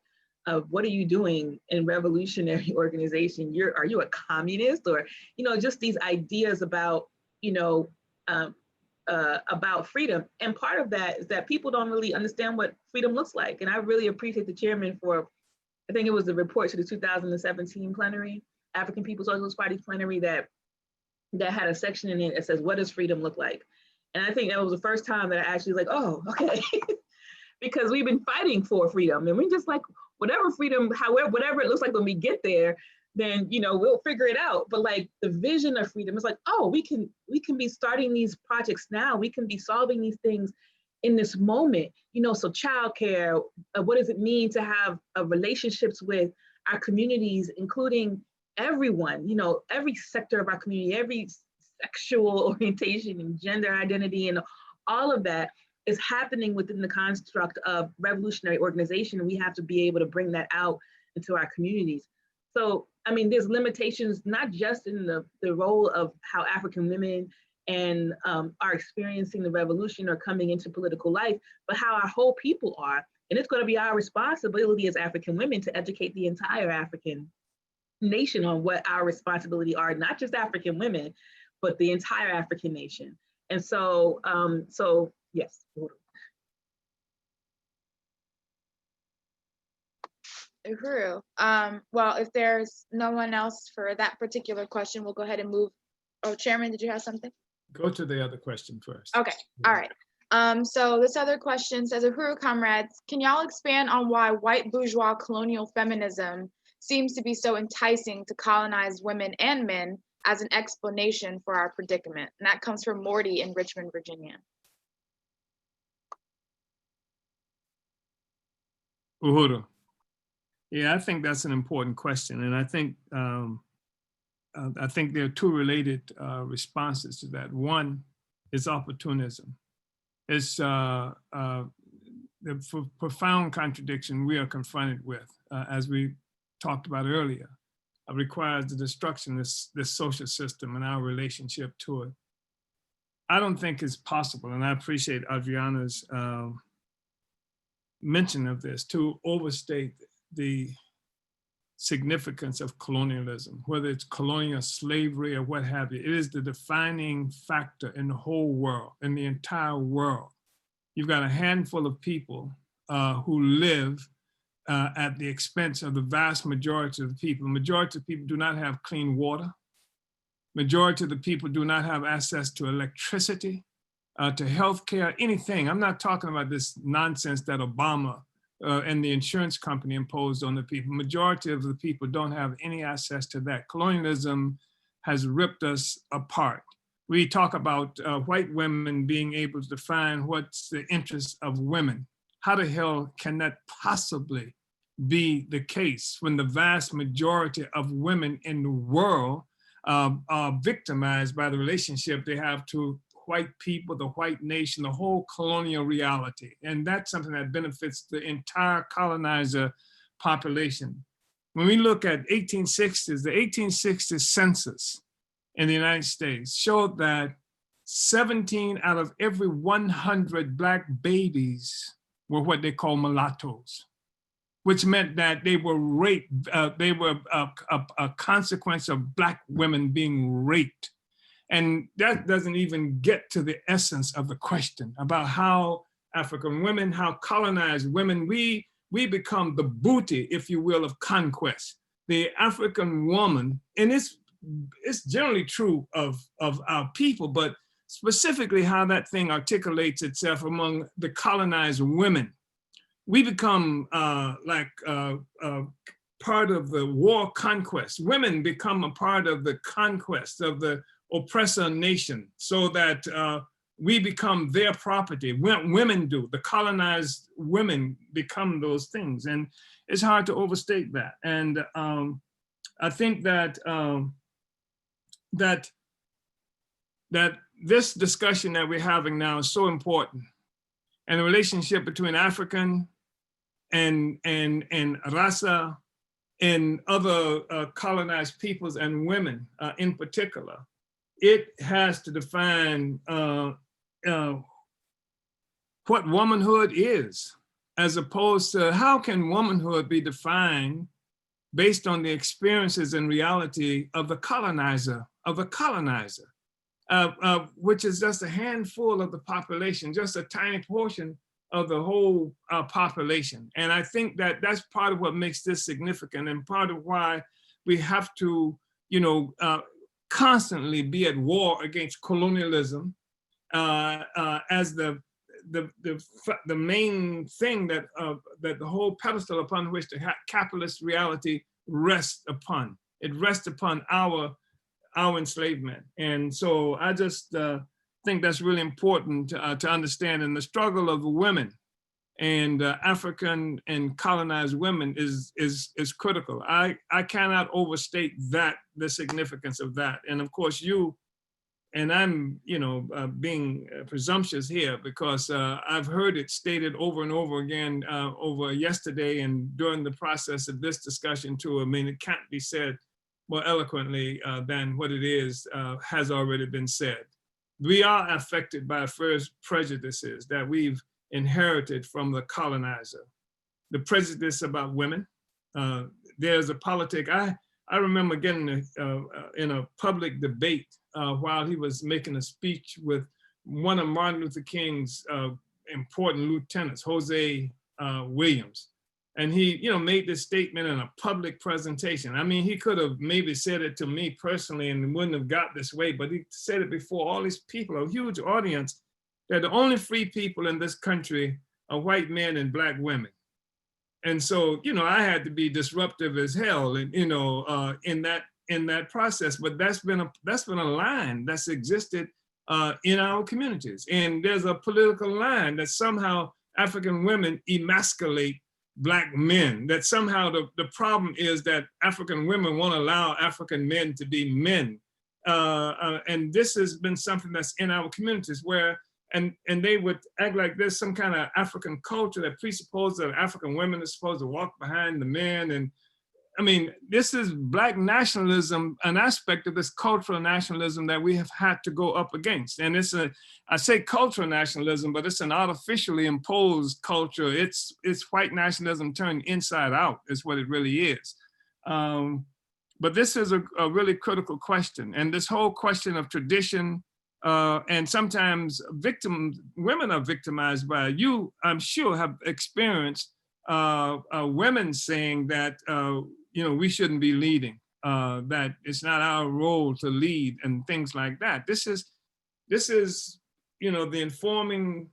what are you doing in revolutionary organization? Are you a communist? Or just these ideas about about freedom. And part of that is that people don't really understand what freedom looks like. And I really appreciate the chairman for, I think it was the report to the 2017 plenary, African People's Socialist Party plenary, that had a section in it that says, what does freedom look like? And I think that was the first time that I actually was like, oh, okay. Because we've been fighting for freedom, and we're just like, whatever freedom, however, whatever it looks like when we get there, then, you know, we'll figure it out. But like the vision of freedom is like, oh, we can be starting these projects now. We can be solving these things in this moment, you know. So childcare, what does it mean to have relationships with our communities, including everyone, you know, every sector of our community, every sexual orientation and gender identity, and all of that is happening within the construct of revolutionary organization. And we have to be able to bring that out into our communities. So, I mean, there's limitations, not just in the role of how African women and are experiencing the revolution or coming into political life, but how our whole people are. And it's going to be our responsibility as African women to educate the entire African nation on what our responsibility are, not just African women, but the entire African nation. And so, yes. Uhuru. Well, if there's no one else for that particular question, we'll go ahead and move. Oh, Chairman, did you have something? Go to the other question first. Okay, all right. So this other question says, Uhuru comrades, can y'all expand on why white bourgeois colonial feminism seems to be so enticing to colonized women and men as an explanation for our predicament? And that comes from Morty in Richmond, Virginia. Uhuru. Yeah, I think that's an important question. And I think there are two related responses to that. One is opportunism. It's the profound contradiction we are confronted with, as we talked about earlier, requires the destruction of this social system and our relationship to it. I don't think it's possible, and I appreciate Adriana's mention of this, to overstate the significance of colonialism, whether it's colonial slavery or what have you. It is the defining factor in the whole world, in the entire world. You've got a handful of people who live at the expense of the vast majority of the people. The majority of people do not have clean water. Majority of the people do not have access to electricity, to healthcare, anything. I'm not talking about this nonsense that Obama and the insurance company imposed on the people. Majority of the people don't have any access to that. Colonialism has ripped us apart. We talk about white women being able to define what's the interest of women. How the hell can that possibly be the case when the vast majority of women in the world are victimized by the relationship they have to white people, the white nation, the whole colonial reality. And that's something that benefits the entire colonizer population. When we look at 1860s, the 1860 census in the United States showed that 17 out of every 100 Black babies were what they call mulattoes, which meant that they were raped. They were a consequence of Black women being raped. And that doesn't even get to the essence of the question about how African women, how colonized women, we become the booty, if you will, of conquest. The African woman, and it's generally true of our people, but specifically how that thing articulates itself among the colonized women. We become part of the war conquest. Women become a part of the conquest of the oppressor nation, so that we become their property. Women do, the colonized women become those things. And it's hard to overstate that. And I think that that this discussion that we're having now is so important. And the relationship between African and Rasa and other colonized peoples and women in particular, it has to define what womanhood is, as opposed to how can womanhood be defined based on the experiences and reality of the colonizer, which is just a handful of the population, just a tiny portion of the whole population. And I think that that's part of what makes this significant, and part of why we have to, constantly be at war against colonialism as the main thing that the whole pedestal upon which the capitalist reality rests upon. It rests upon our enslavement. And so I just think that's really important to understand. And the struggle of the women and African and colonized women is critical. I cannot overstate the significance of that. And of course you, and I'm being presumptuous here because I've heard it stated over and over again over yesterday and during the process of this discussion too. I mean, it can't be said more eloquently than what it is has already been said. We are affected by first prejudices that we've inherited from the colonizer. The prejudice about women. There's a politic. I remember getting in a public debate while he was making a speech with one of Martin Luther King's important lieutenants, Jose Williams. And he, made this statement in a public presentation. I mean, he could have maybe said it to me personally and wouldn't have got this way, but he said it before all these people, a huge audience, that the only free people in this country are white men and Black women. And so, I had to be disruptive as hell, and in that process. But that's been a line that's existed in our communities. And there's a political line that somehow African women emasculate Black men, that somehow the problem is that African women won't allow African men to be men. And this has been something that's in our communities where, and they would act like there's some kind of African culture that presupposes that African women are supposed to walk behind the men. And I mean, this is Black nationalism, an aspect of this cultural nationalism that we have had to go up against. And I say cultural nationalism, but it's an artificially imposed culture. It's white nationalism turned inside out is what it really is. But this is a really critical question. And this whole question of tradition, and sometimes women are victimized by you, I'm sure have experienced women saying that, we shouldn't be leading, that it's not our role to lead and things like that. This is the informing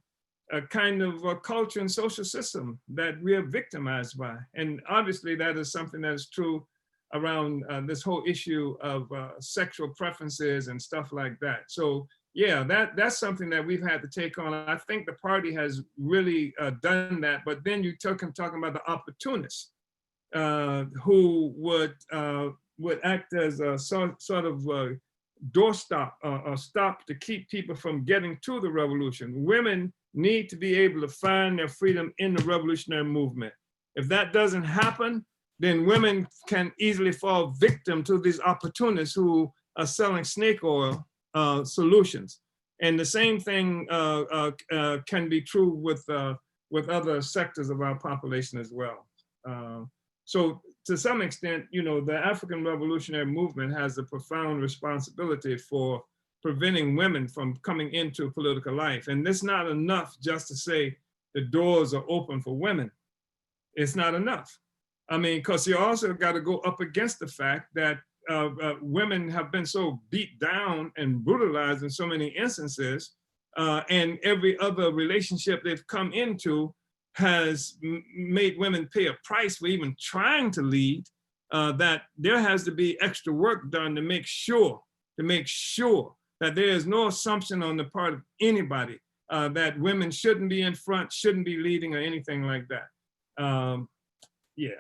kind of culture and social system that we are victimized by. And obviously that is something that is true around this whole issue of sexual preferences and stuff like that. So yeah, that's something that we've had to take on. I think the party has really done that, but then you talking about the opportunists who would act as a sort of doorstop or stop to keep people from getting to the revolution. Women need to be able to find their freedom in the revolutionary movement. If that doesn't happen, then women can easily fall victim to these opportunists who are selling snake oil solutions. And the same thing can be true with other sectors of our population as well. So to some extent, the African revolutionary movement has a profound responsibility for preventing women from coming into political life. And it's not enough just to say the doors are open for women. It's not enough. I mean, because you also got to go up against the fact that women have been so beat down and brutalized in so many instances, and every other relationship they've come into has made women pay a price for even trying to lead, that there has to be extra work done to make sure that there is no assumption on the part of anybody that women shouldn't be in front, shouldn't be leading or anything like that. Yeah.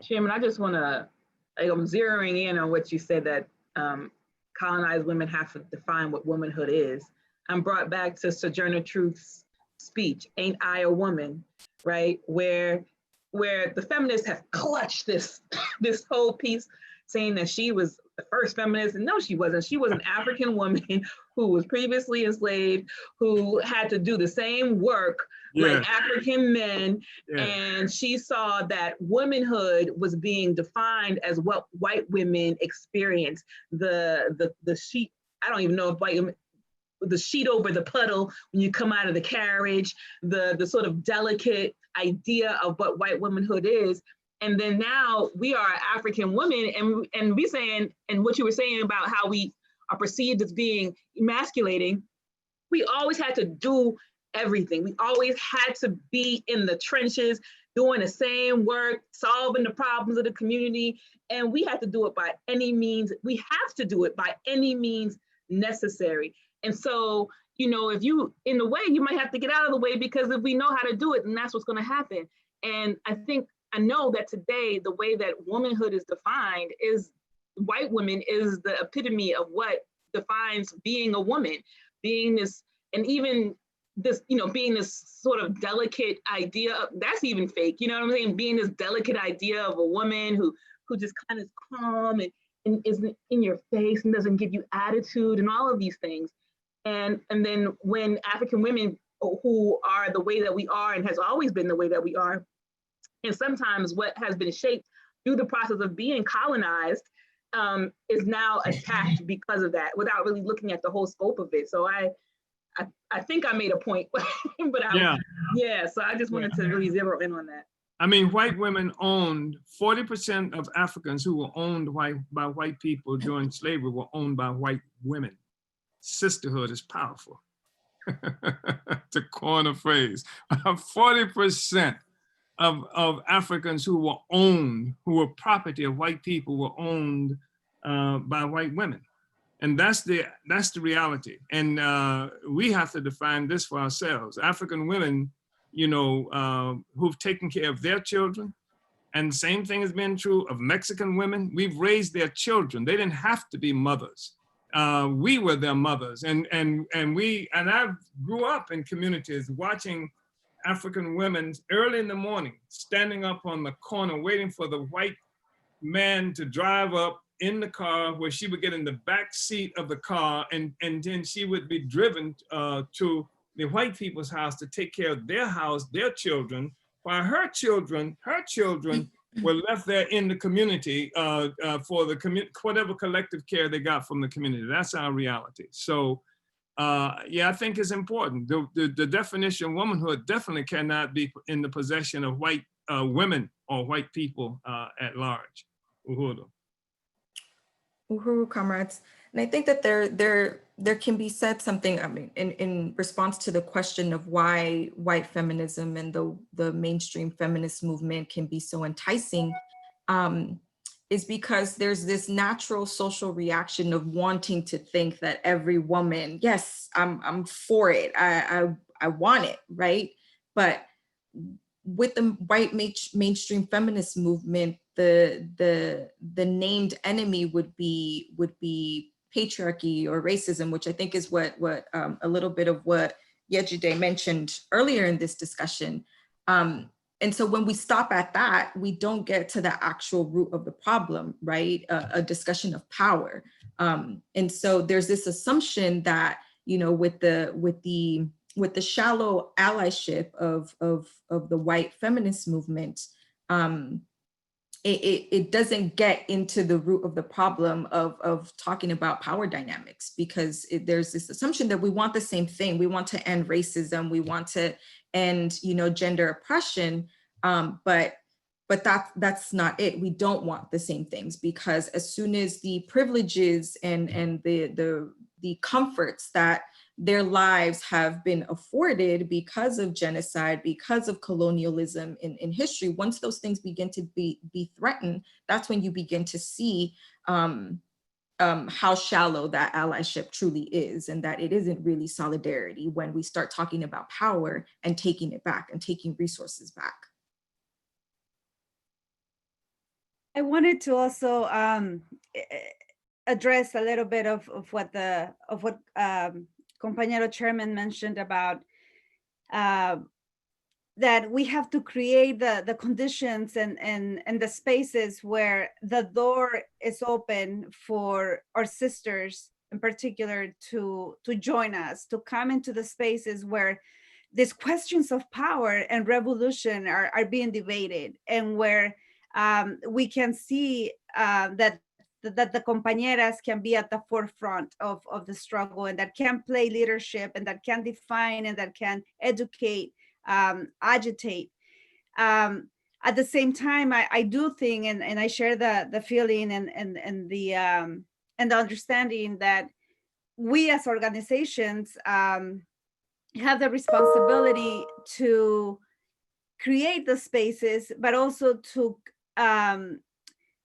Chairman, I just want to, I'm zeroing in on what you said, that colonized women have to define what womanhood is. I'm brought back to Sojourner Truth's speech, "Ain't I a Woman," right? Where the feminists have clutched this whole piece, saying that she was the first feminist, and no, she wasn't. She was an African woman who was previously enslaved, who had to do the same work like African men, and she saw that womanhood was being defined as what white women experienced, the sheep I don't even know if white, the sheet over the puddle when you come out of the carriage, the sort of delicate idea of what white womanhood is. And then now we are African women, and we saying, and what you were saying about how we are perceived as being emasculating, we always had to do everything. We always had to be in the trenches, doing the same work, solving the problems of the community. And we had to do it by any means. We have to do it by any means necessary. And so, you know, if you in the way, you might have to get out of the way, because if we know how to do it, then that's what's going to happen. And I know that today, the way that womanhood is defined is white women is the epitome of what defines being a woman, being this, and even this, you know, being this sort of delicate idea of, that's even fake, you know what I'm saying? Being this delicate idea of a woman who just kind of is calm and isn't in your face and doesn't give you attitude and all of these things. And then when African women who are the way that we are and has always been the way that we are, and sometimes what has been shaped through the process of being colonized is now attacked because of that, without really looking at the whole scope of it. So I think I made a point, but so I just wanted to really zero in on that. I mean, white women owned 40% of Africans who were owned by white people during slavery were owned by white women. Sisterhood is powerful. To coin a phrase, 40% of Africans who were owned, who were property of white people, were owned by white women. And that's the reality. And we have to define this for ourselves. African women, you know, who've taken care of their children, and the same thing has been true of Mexican women. We've raised their children. They didn't have to be mothers. We were their mothers. And I grew up in communities watching African women early in the morning, standing up on the corner, waiting for the white man to drive up in the car, where she would get in the back seat of the car, and then she would be driven to the white people's house to take care of their house, their children, while her children were left there in the community for the whatever collective care they got from the community. That's our reality. So yeah, I think it's important. The definition of womanhood definitely cannot be in the possession of white women or white people at large. Uhuru. Uhuru, comrades. And I think that there can be said something, I mean, in response to the question of why white feminism and the mainstream feminist movement can be so enticing, is because there's this natural social reaction of wanting to think that every woman, yes, I'm for it, I want it, right? But with the white mainstream feminist movement, the named enemy would be patriarchy or racism, which I think is what a little bit of what Yejide mentioned earlier in this discussion. And so when we stop at that, we don't get to the actual root of the problem, right? A discussion of power. And so there's this assumption that, you know, with the shallow allyship of the white feminist movement, it doesn't get into the root of the problem of talking about power dynamics, because there's this assumption that we want the same thing. We want to end racism. We want to end, you know, gender oppression. But that's not it. We don't want the same things, because as soon as the privileges and the comforts that their lives have been afforded because of genocide, because of colonialism in history, once those things begin to be threatened, that's when you begin to see how shallow that allyship truly is, and that it isn't really solidarity when we start talking about power and taking it back and taking resources back. I wanted to also address a little bit of what Compañero Chairman mentioned about that we have to create the conditions and the spaces where the door is open for our sisters in particular to join us, to come into the spaces where these questions of power and revolution are being debated, and where we can see that that the compañeras can be at the forefront of the struggle, and that can play leadership, and that can define, and that can educate, agitate. At the same time, I do think, and I share the feeling and the understanding that we as organizations have the responsibility to create the spaces, but also to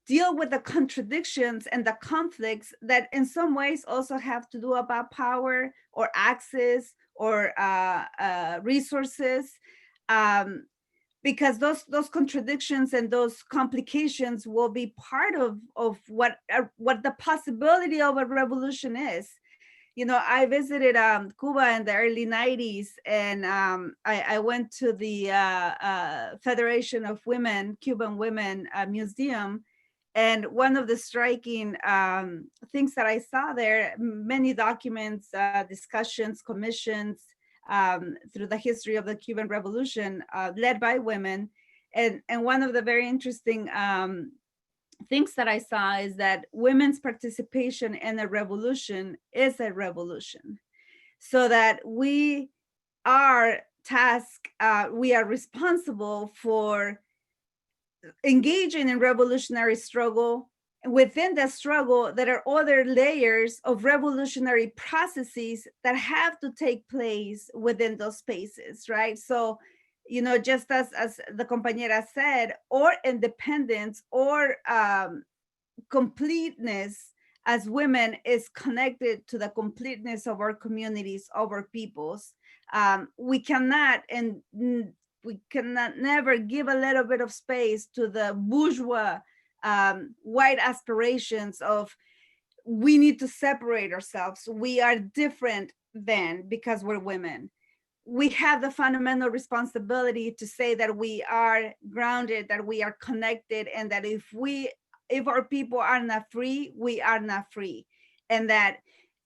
deal with the contradictions and the conflicts that in some ways also have to do about power or access or resources. Because those contradictions and those complications will be part of what the possibility of a revolution is. You know, I visited Cuba in the early 90s, and I went to the Federation of Women, Cuban Women Museum. And one of the striking things that I saw there, many documents, discussions, commissions, through the history of the Cuban Revolution, led by women. And one of the very interesting things that I saw is that women's participation in a revolution is a revolution. So that we are tasked, we are responsible for engaging in revolutionary struggle. Within the struggle, there are other layers of revolutionary processes that have to take place within those spaces, right? So, you know, just as the compañera said, or independence or completeness as women is connected to the completeness of our communities, of our peoples. We cannot never give a little bit of space to the bourgeois white aspirations of we need to separate ourselves. We are different then because we're women. We have the fundamental responsibility to say that we are grounded, that we are connected, and that if our people are not free, we are not free. And that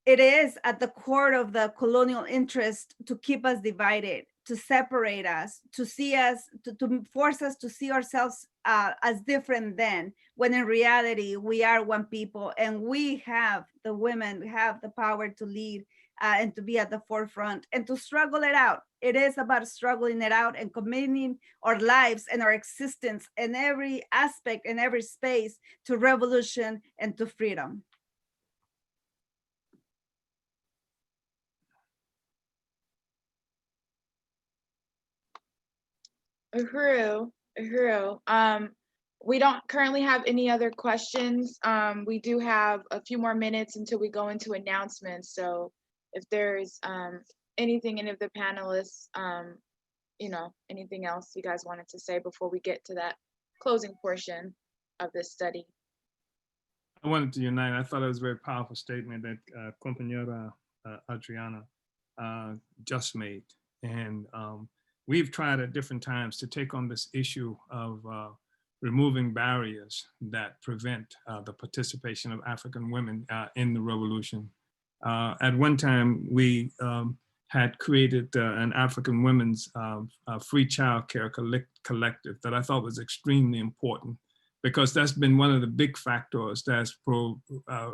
it is at the core of the colonial interest to keep us divided, to separate us, to see us, to force us to see ourselves as different then, when in reality, we are one people, and we have, the women, we have the power to lead and to be at the forefront and to struggle it out. It is about struggling it out and committing our lives and our existence in every aspect, in every space, to revolution and to freedom. Uhuru. We don't currently have any other questions. We do have a few more minutes until we go into announcements. So if there's anything any of the panelists, you know, anything else you guys wanted to say before we get to that closing portion of this study. I wanted to unite. I thought it was a very powerful statement that compañera Adriana just made. And we've tried at different times to take on this issue of removing barriers that prevent the participation of African women in the revolution. At one time, we had created an African women's free childcare collective that I thought was extremely important, because that's been one of the big factors that's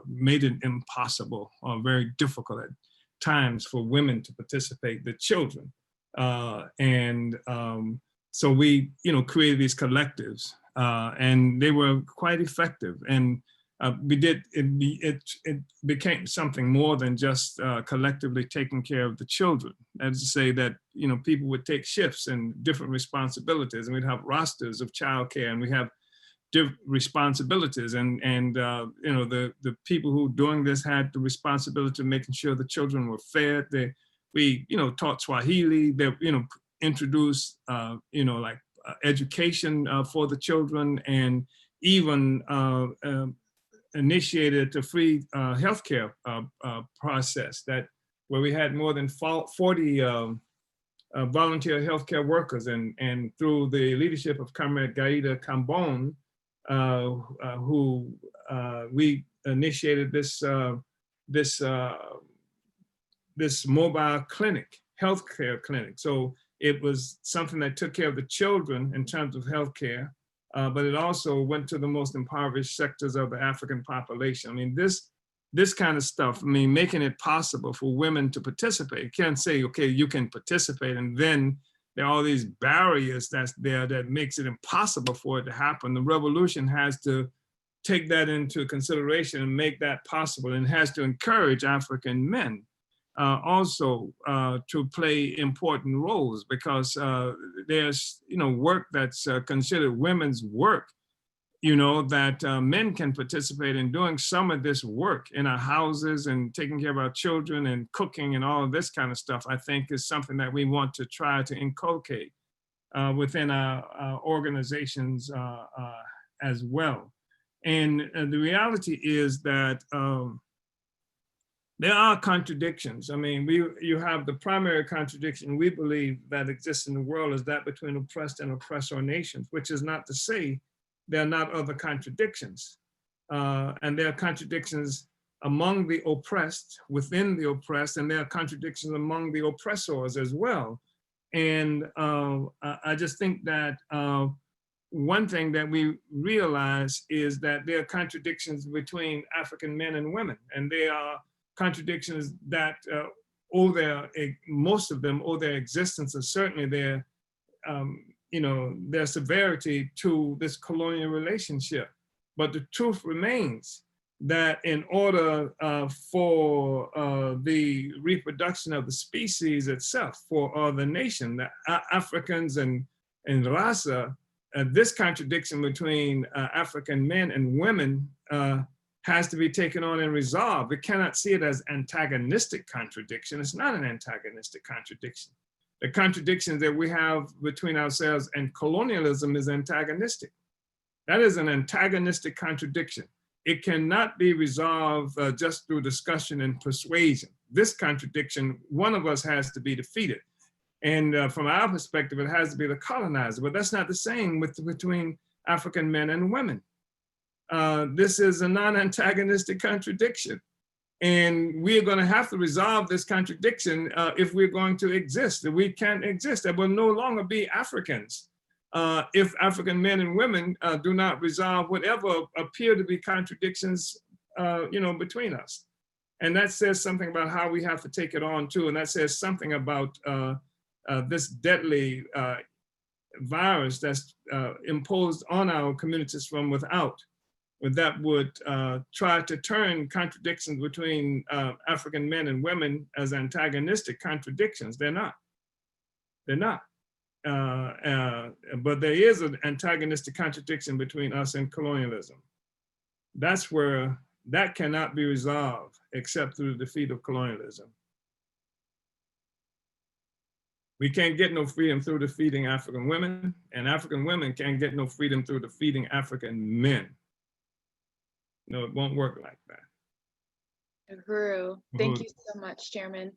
made it impossible or very difficult at times for women to participate, the children. So we, created these collectives, and they were quite effective. And it became something more than just collectively taking care of the children. That is to say that, people would take shifts and different responsibilities, and we'd have rosters of childcare, and we have different responsibilities. And the people who were doing this had the responsibility of making sure the children were fed. We taught Swahili, introduced, education for the children, and even initiated the free healthcare process where we had more than 40 volunteer healthcare workers, and through the leadership of Comrade Gaida Cambon, who we initiated this mobile clinic, healthcare clinic. So it was something that took care of the children in terms of healthcare, but it also went to the most impoverished sectors of the African population. I mean, this kind of stuff, I mean, making it possible for women to participate. You can't say, okay, you can participate, and then there are all these barriers that's there that makes it impossible for it to happen. The revolution has to take that into consideration and make that possible, and has to encourage African men also to play important roles, because there's, work that's considered women's work, that men can participate in doing some of this work in our houses and taking care of our children and cooking and all of this kind of stuff. I think is something that we want to try to inculcate within our organizations as well. And the reality is that there are contradictions. I mean, you have the primary contradiction we believe that exists in the world is that between oppressed and oppressor nations, which is not to say there are not other contradictions. And there are contradictions among the oppressed, within the oppressed, and there are contradictions among the oppressors as well. And I just think that one thing that we realize is that there are contradictions between African men and women, and there are contradictions that most of them owe their existence, and certainly their severity to this colonial relationship. But the truth remains that in order for the reproduction of the species itself, for the nation, the Africans and Rasa, this contradiction between African men and women has to be taken on and resolved. We cannot see it as antagonistic contradiction. It's not an antagonistic contradiction. The contradictions that we have between ourselves and colonialism is antagonistic. That is an antagonistic contradiction. It cannot be resolved just through discussion and persuasion. This contradiction, one of us has to be defeated. And from our perspective, it has to be the colonizer, but that's not the same between African men and women. This is a non-antagonistic contradiction. And we are going to have to resolve this contradiction if we're going to exist. We can't exist. There will no longer be Africans if African men and women do not resolve whatever appear to be contradictions, between us. And that says something about how we have to take it on too. And that says something about this deadly virus that's imposed on our communities from without, that would try to turn contradictions between African men and women as antagonistic contradictions. They're not. They're not. But there is an antagonistic contradiction between us and colonialism. That's where that cannot be resolved except through the defeat of colonialism. We can't get no freedom through defeating African women, and African women can't get no freedom through defeating African men. No, it won't work like that. Uhuru. Thank you so much, Chairman.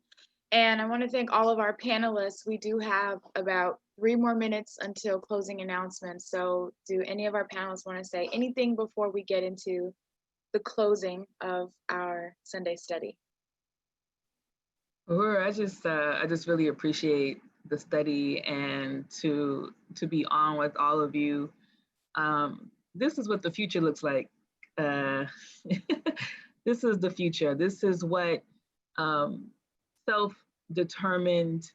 And I want to thank all of our panelists. We do have about 3 more minutes until closing announcements. So do any of our panelists want to say anything before we get into the closing of our Sunday study? Uhuru, I just really appreciate the study and to be on with all of you. This is what the future looks like. This is the future. This is what self-determined,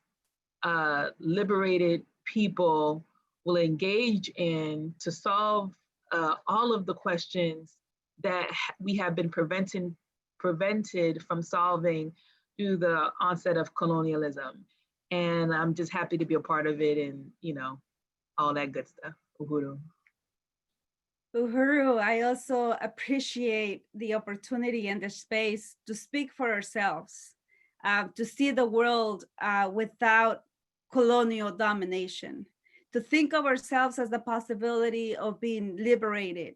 liberated people will engage in to solve all of the questions that we have been prevented from solving through the onset of colonialism. And I'm just happy to be a part of it and, all that good stuff. Uhuru. Uhuru, I also appreciate the opportunity and the space to speak for ourselves, to see the world without colonial domination, to think of ourselves as the possibility of being liberated,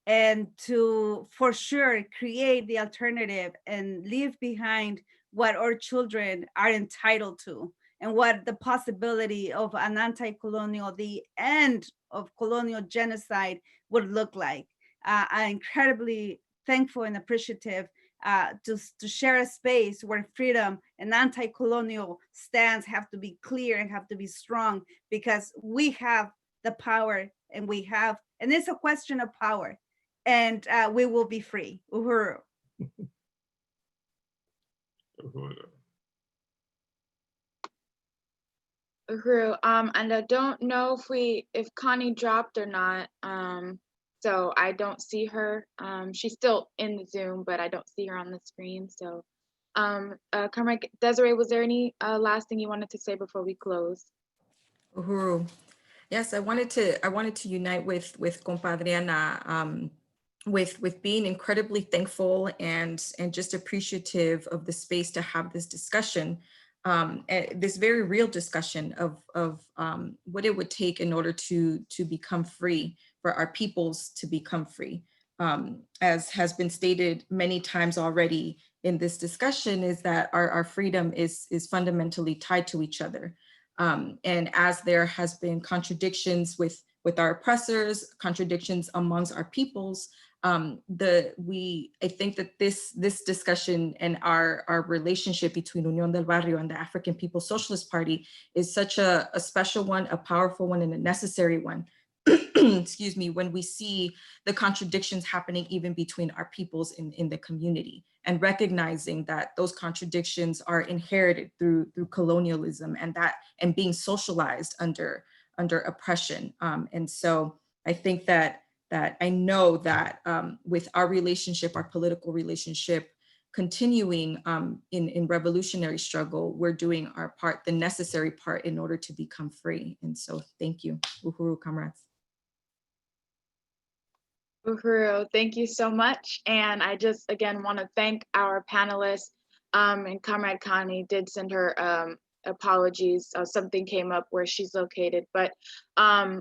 and to, for sure, create the alternative and leave behind what our children are entitled to, and what the possibility of an anti-colonial, the end of colonial genocide would look like. I'm incredibly thankful and appreciative to share a space where freedom and anti-colonial stands have to be clear and have to be strong, because we have the power and we have And it's a question of power. And we will be free. Uhuru. Uhuru. And I don't know if Connie dropped or not. So I don't see her. She's still in the Zoom, but I don't see her on the screen. So, Comrade Desiree, was there any last thing you wanted to say before we close? Uhuru. Yes, I wanted to unite with Compadriana, with being incredibly thankful and just appreciative of the space to have this discussion, this very real discussion of what it would take in order to become free, for our peoples to become free. As has been stated many times already in this discussion, is that our freedom is fundamentally tied to each other. And as there has been contradictions with our oppressors, contradictions amongst our peoples, I think that this discussion and our relationship between Union del Barrio and the African People's Socialist Party is such a special one, a powerful one, and a necessary one. Excuse me, when we see the contradictions happening even between our peoples in the community, and recognizing that those contradictions are inherited through colonialism and being socialized under oppression. And so I think that I know that with our relationship, our political relationship, continuing in revolutionary struggle, we're doing our part, the necessary part, in order to become free. And so thank you. Uhuru, comrades. Uhuru, thank you so much. And I just, again, want to thank our panelists. And Comrade Connie did send her apologies. Something came up where she's located. But, I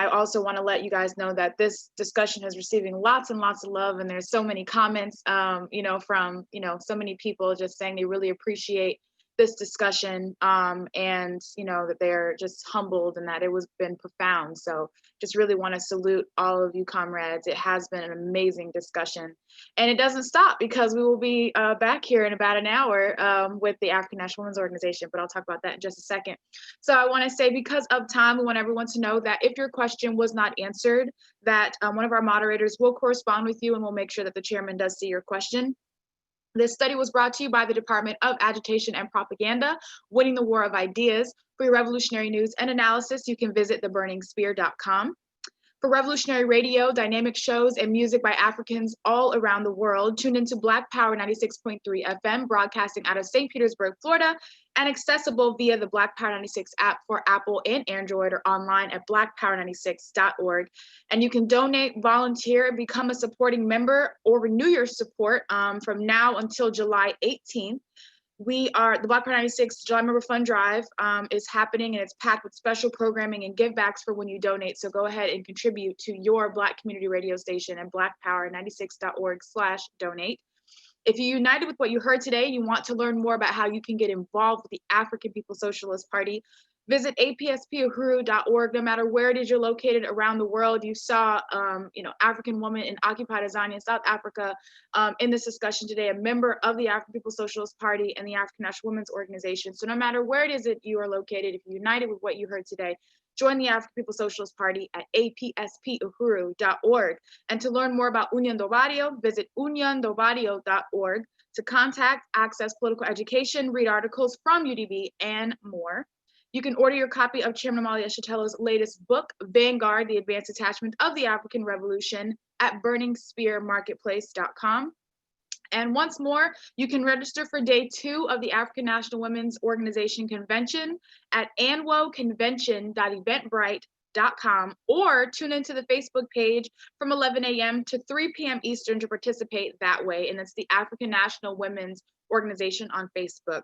also want to let you guys know that this discussion is receiving lots and lots of love. And there's so many comments, from, so many people just saying they really appreciate this discussion, and that they're just humbled and that it was been profound. So just really want to salute all of you comrades. It has been an amazing discussion, and it doesn't stop, because we will be back here in about an hour with the African National Women's Organization, but I'll talk about that in just a second. So I want to say, because of time, we want everyone to know that if your question was not answered, that one of our moderators will correspond with you, and we'll make sure that the chairman does see your question. This study was brought to you by the Department of Agitation and Propaganda, Winning the War of Ideas. For your revolutionary news and analysis, you can visit theburningspear.com. For revolutionary radio, dynamic shows, and music by Africans all around the world, tune into Black Power 96.3 FM, broadcasting out of St. Petersburg, Florida, and accessible via the Black Power 96 app for Apple and Android, or online at blackpower96.org. And you can donate, volunteer, become a supporting member, or renew your support from now until July 18th. The Black Power 96 July Member Fund Drive is happening, and it's packed with special programming and givebacks for when you donate. So go ahead and contribute to your Black community radio station at blackpower96.org/donate. If you united with what you heard today and you want to learn more about how you can get involved with the African People's Socialist Party, visit apspuhuru.org. No matter where it is you're located around the world, you saw, African woman in occupied Azania, South Africa, in this discussion today, a member of the African People's Socialist Party and the African National Women's Organization. So no matter where it is that you are located, if you united with what you heard today, join the African People's Socialist Party at apspuhuru.org. And to learn more about Union del Barrio, visit uniondelbarrio.org to contact, access political education, read articles from UDB, and more. You can order your copy of Chairman Omali Yeshitela's latest book, Vanguard, The Advanced Attachment of the African Revolution, at burningspearmarketplace.com. And once more, you can register for day 2 of the African National Women's Organization Convention at anwoconvention.eventbrite.com, or tune into the Facebook page from 11 a.m. to 3 p.m. Eastern to participate that way. And it's the African National Women's Organization on Facebook.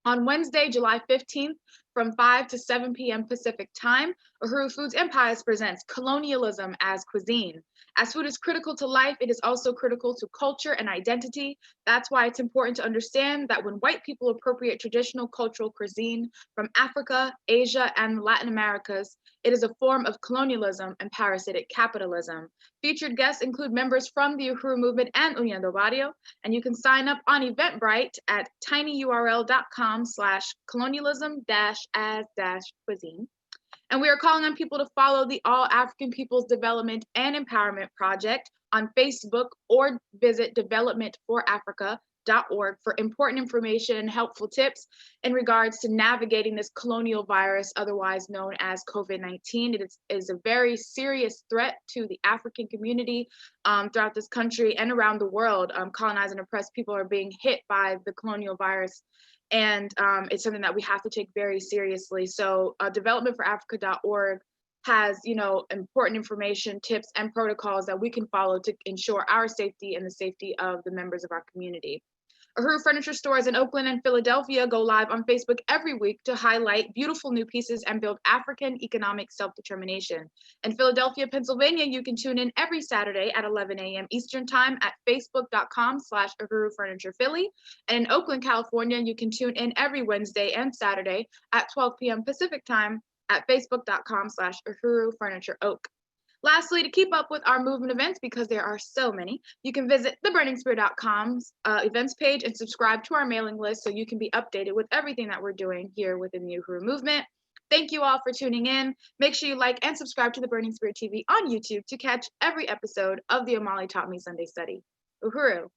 On Wednesday, July 15th, from 5 to 7 p.m. Pacific time, Uhuru Foods Empires presents Colonialism as Cuisine. As food is critical to life, it is also critical to culture and identity. That's why it's important to understand that when white people appropriate traditional cultural cuisine from Africa, Asia, and Latin Americas, it is a form of colonialism and parasitic capitalism. Featured guests include members from the Uhuru Movement and Union del Barrio, and you can sign up on Eventbrite at tinyurl.com/colonialism-as-cuisine. And we are calling on people to follow the All African Peoples Development and Empowerment Project on Facebook or visit developmentforafrica.org for important information and helpful tips in regards to navigating this colonial virus, otherwise known as COVID-19. It is a very serious threat to the African community throughout this country and around the world. Colonized and oppressed people are being hit by the colonial virus, and it's something that we have to take very seriously. So developmentforafrica.org has, important information, tips, and protocols that we can follow to ensure our safety and the safety of the members of our community. Uhuru Furniture Stores in Oakland and Philadelphia go live on Facebook every week to highlight beautiful new pieces and build African economic self-determination. In Philadelphia, Pennsylvania, you can tune in every Saturday at 11 a.m. Eastern Time at facebook.com/Uhuru Furniture Philly. And in Oakland, California, you can tune in every Wednesday and Saturday at 12 p.m. Pacific Time at facebook.com/Uhuru Furniture Oak. Lastly, to keep up with our movement events, because there are so many, you can visit theburningspear.com's events page and subscribe to our mailing list so you can be updated with everything that we're doing here within the Uhuru movement. Thank you all for tuning in. Make sure you like and subscribe to the Burning Spear TV on YouTube to catch every episode of the Omali Taught Me Sunday Study. Uhuru.